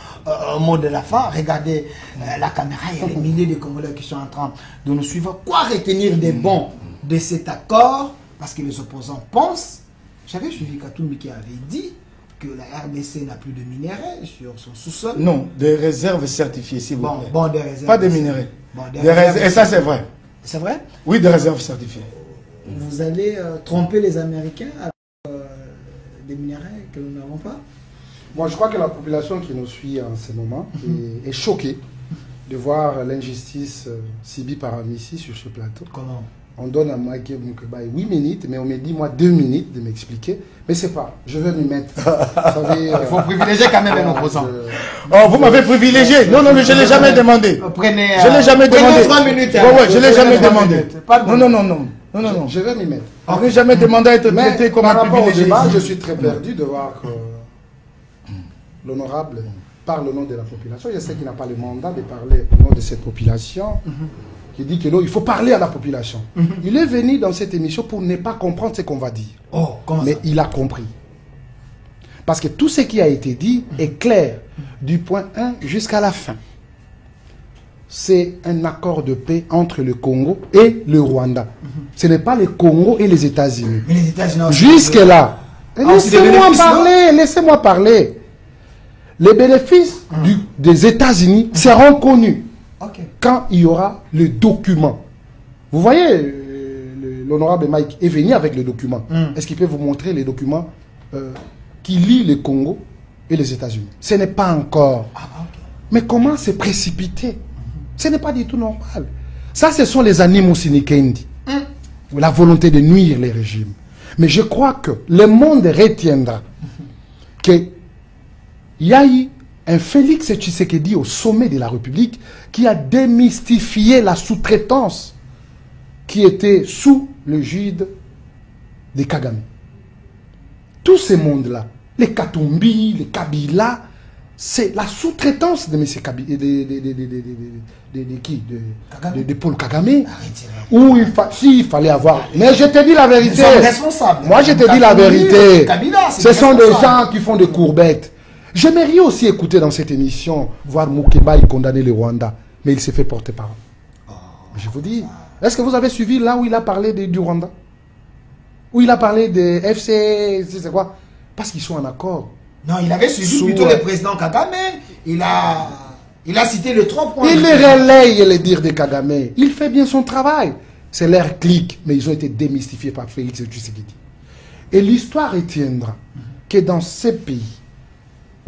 mot de la fin. Regardez la caméra, il y a des milliers de Congolais qui sont en train de nous suivre. Quoi retenir des bons de cet accord? Parce que les opposants pensent. J'avais suivi Katumbi qui avait dit que la RDC n'a plus de minerais sur son sous-sol. Non, des réserves certifiées, s'il vous plaît. Bon, des réserves. Pas des minerais. Bon, et ça, c'est vrai. C'est vrai? Oui, des réserves certifiées. Vous allez tromper les Américains avec des minerais que nous n'avons pas? Moi, je crois que la population qui nous suit en ce moment est choquée de voir l'injustice subie par Amissi sur ce plateau. Comment? On donne à Mike Mukeba 8 minutes, mais on me dit, moi, 2 minutes de m'expliquer. Mais c'est pas, je vais m'y mettre. Savez, il faut privilégier quand même un opposant. Oh, vous m'avez privilégié. Non, mais je ne l'ai jamais demandé. Prenez, je ne l'ai jamais demandé. 3 minutes. Ouais, je ne l'ai jamais demandé. Non. Je vais m'y mettre. On n'a jamais demandé à être traité comme un privilégié. Débat, je suis très perdu de voir que l'honorable parle au nom de la population. Je sais qu'il n'a pas le mandat de parler au nom de cette population. Qui dit que non, il faut parler à la population. Il est venu dans cette émission pour ne pas comprendre ce qu'on va dire. Oh, comment mais ça? il a compris. Parce que tout ce qui a été dit est clair, du point 1 jusqu'à la fin. C'est un accord de paix entre le Congo et le Rwanda. Ce n'est pas le Congo et les États-Unis. Jusque-là. Laissez-moi parler. Les bénéfices des États-Unis seront connus quand il y aura le document. Vous voyez, l'honorable Mike est venu avec le document. Est-ce qu'il peut vous montrer les documents qui lient le Congo et les États-Unis? Ce n'est pas encore. Mais comment se précipiter? Ce n'est pas du tout normal. Ça, ce sont les animaux sinikendi. La volonté de nuire les régimes. Mais je crois que le monde retiendra qu'il y a eu un Félix Tshisekedi au sommet de la République qui a démystifié la sous-traitance qui était sous le gide de Kagame. Tous ces mondes-là, les Katumbi, les Kabila, c'est la sous-traitance de M. Kabila, de Paul Kagame, où il fallait avoir. Mais je te dis la vérité. Moi, je te dis la vérité. Kabila, ce sont des gens qui font des courbettes. J'aimerais aussi écouter dans cette émission, voir Moukeba condamner le Rwanda, mais il s'est fait porter parole. Je vous dis, est-ce que vous avez suivi là où il a parlé du Rwanda? Où il a parlé de FC, c'est quoi? Parce qu'ils sont en accord. Non, il avait suivi plutôt le président Kagame. Il a cité les 3 points. Il les relaye les dires de Kagame. Il fait bien son travail. C'est leur clic, mais ils ont été démystifiés par Félix Tshisekedi. Et l'histoire retiendra que dans ces pays,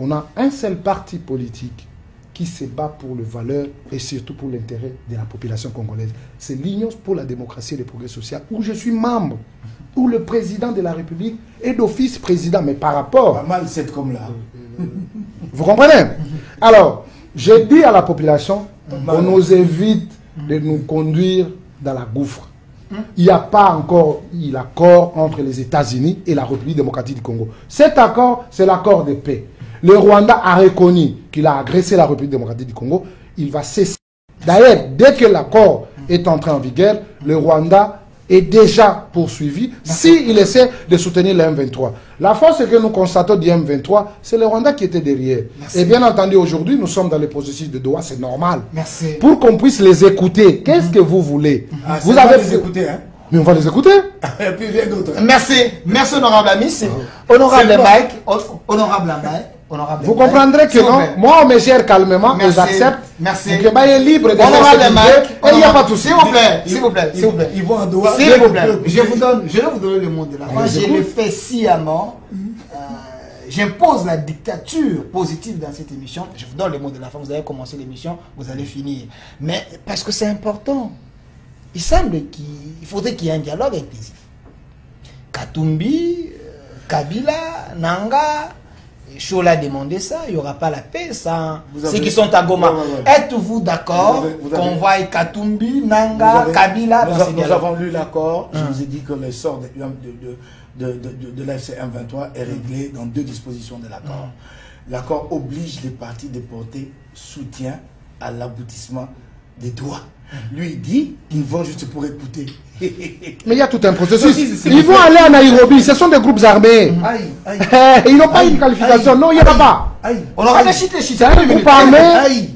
on a un seul parti politique qui se bat pour les valeurs et surtout pour l'intérêt de la population congolaise. C'est l'Union pour la démocratie et le progrès social, où je suis membre, où le président de la République est d'office président, mais par rapport... Pas mal, c'est comme là. Vous comprenez? Alors, j'ai dit à la population, on nous évite de nous conduire dans la gouffre. Il n'y a pas encore l'accord entre les États-Unis et la République démocratique du Congo. Cet accord, c'est l'accord de paix. Le Rwanda a reconnu qu'il a agressé la République démocratique du Congo. Il va cesser. D'ailleurs, dès que l'accord est entré en vigueur, le Rwanda est déjà poursuivi s'il essaie de soutenir le M23. La force que nous constatons du M23, c'est le Rwanda qui était derrière. Et bien entendu, aujourd'hui, nous sommes dans le processus de Doha, c'est normal. Pour qu'on puisse les écouter, qu'est-ce que vous voulez? Vous avez les écouter, hein? Mais on va les écouter. Et puis il y a d'autres. Merci honorable ami. Honorable Mike. Honorable Mike. Vous comprendrez que non, moi on me gère calmement et j'accepte. Merci. Que est libre de honorable Mike. Et il n'y a pas tout. S'il vous plaît, s'il vous plaît, s'il vous plaît. Ils vont en Doha. S'il vous plaît. Je vais vous donner le mot de la fin. Je le fais sciemment. J'impose la dictature positive dans cette émission. Je vous donne le mot de la fin. Vous allez commencer l'émission, vous allez finir. Mais parce que c'est important. Il semble qu'il faudrait qu'il y ait un dialogue inclusif. Katumbi, Kabila, Nanga, Chola a demandé ça, il n'y aura pas la paix sans ceux qui sont à Goma. Êtes-vous d'accord qu'on voit Katumbi, Nanga, Kabila dans ces dialogues? Nous avons lu l'accord. Je vous ai dit que le sort de l'AFC M23 est réglé dans 2 dispositions de l'accord. L'accord oblige les partis de porter soutien à l'aboutissement des droits. Lui, il dit qu'ils vont juste pour écouter. Mais il y a tout un processus. Ils vont aller à Nairobi, ce sont des groupes armés. Ils n'ont pas une qualification. Non, il n'y en a pas. On aura des chités. C'est un groupe armé.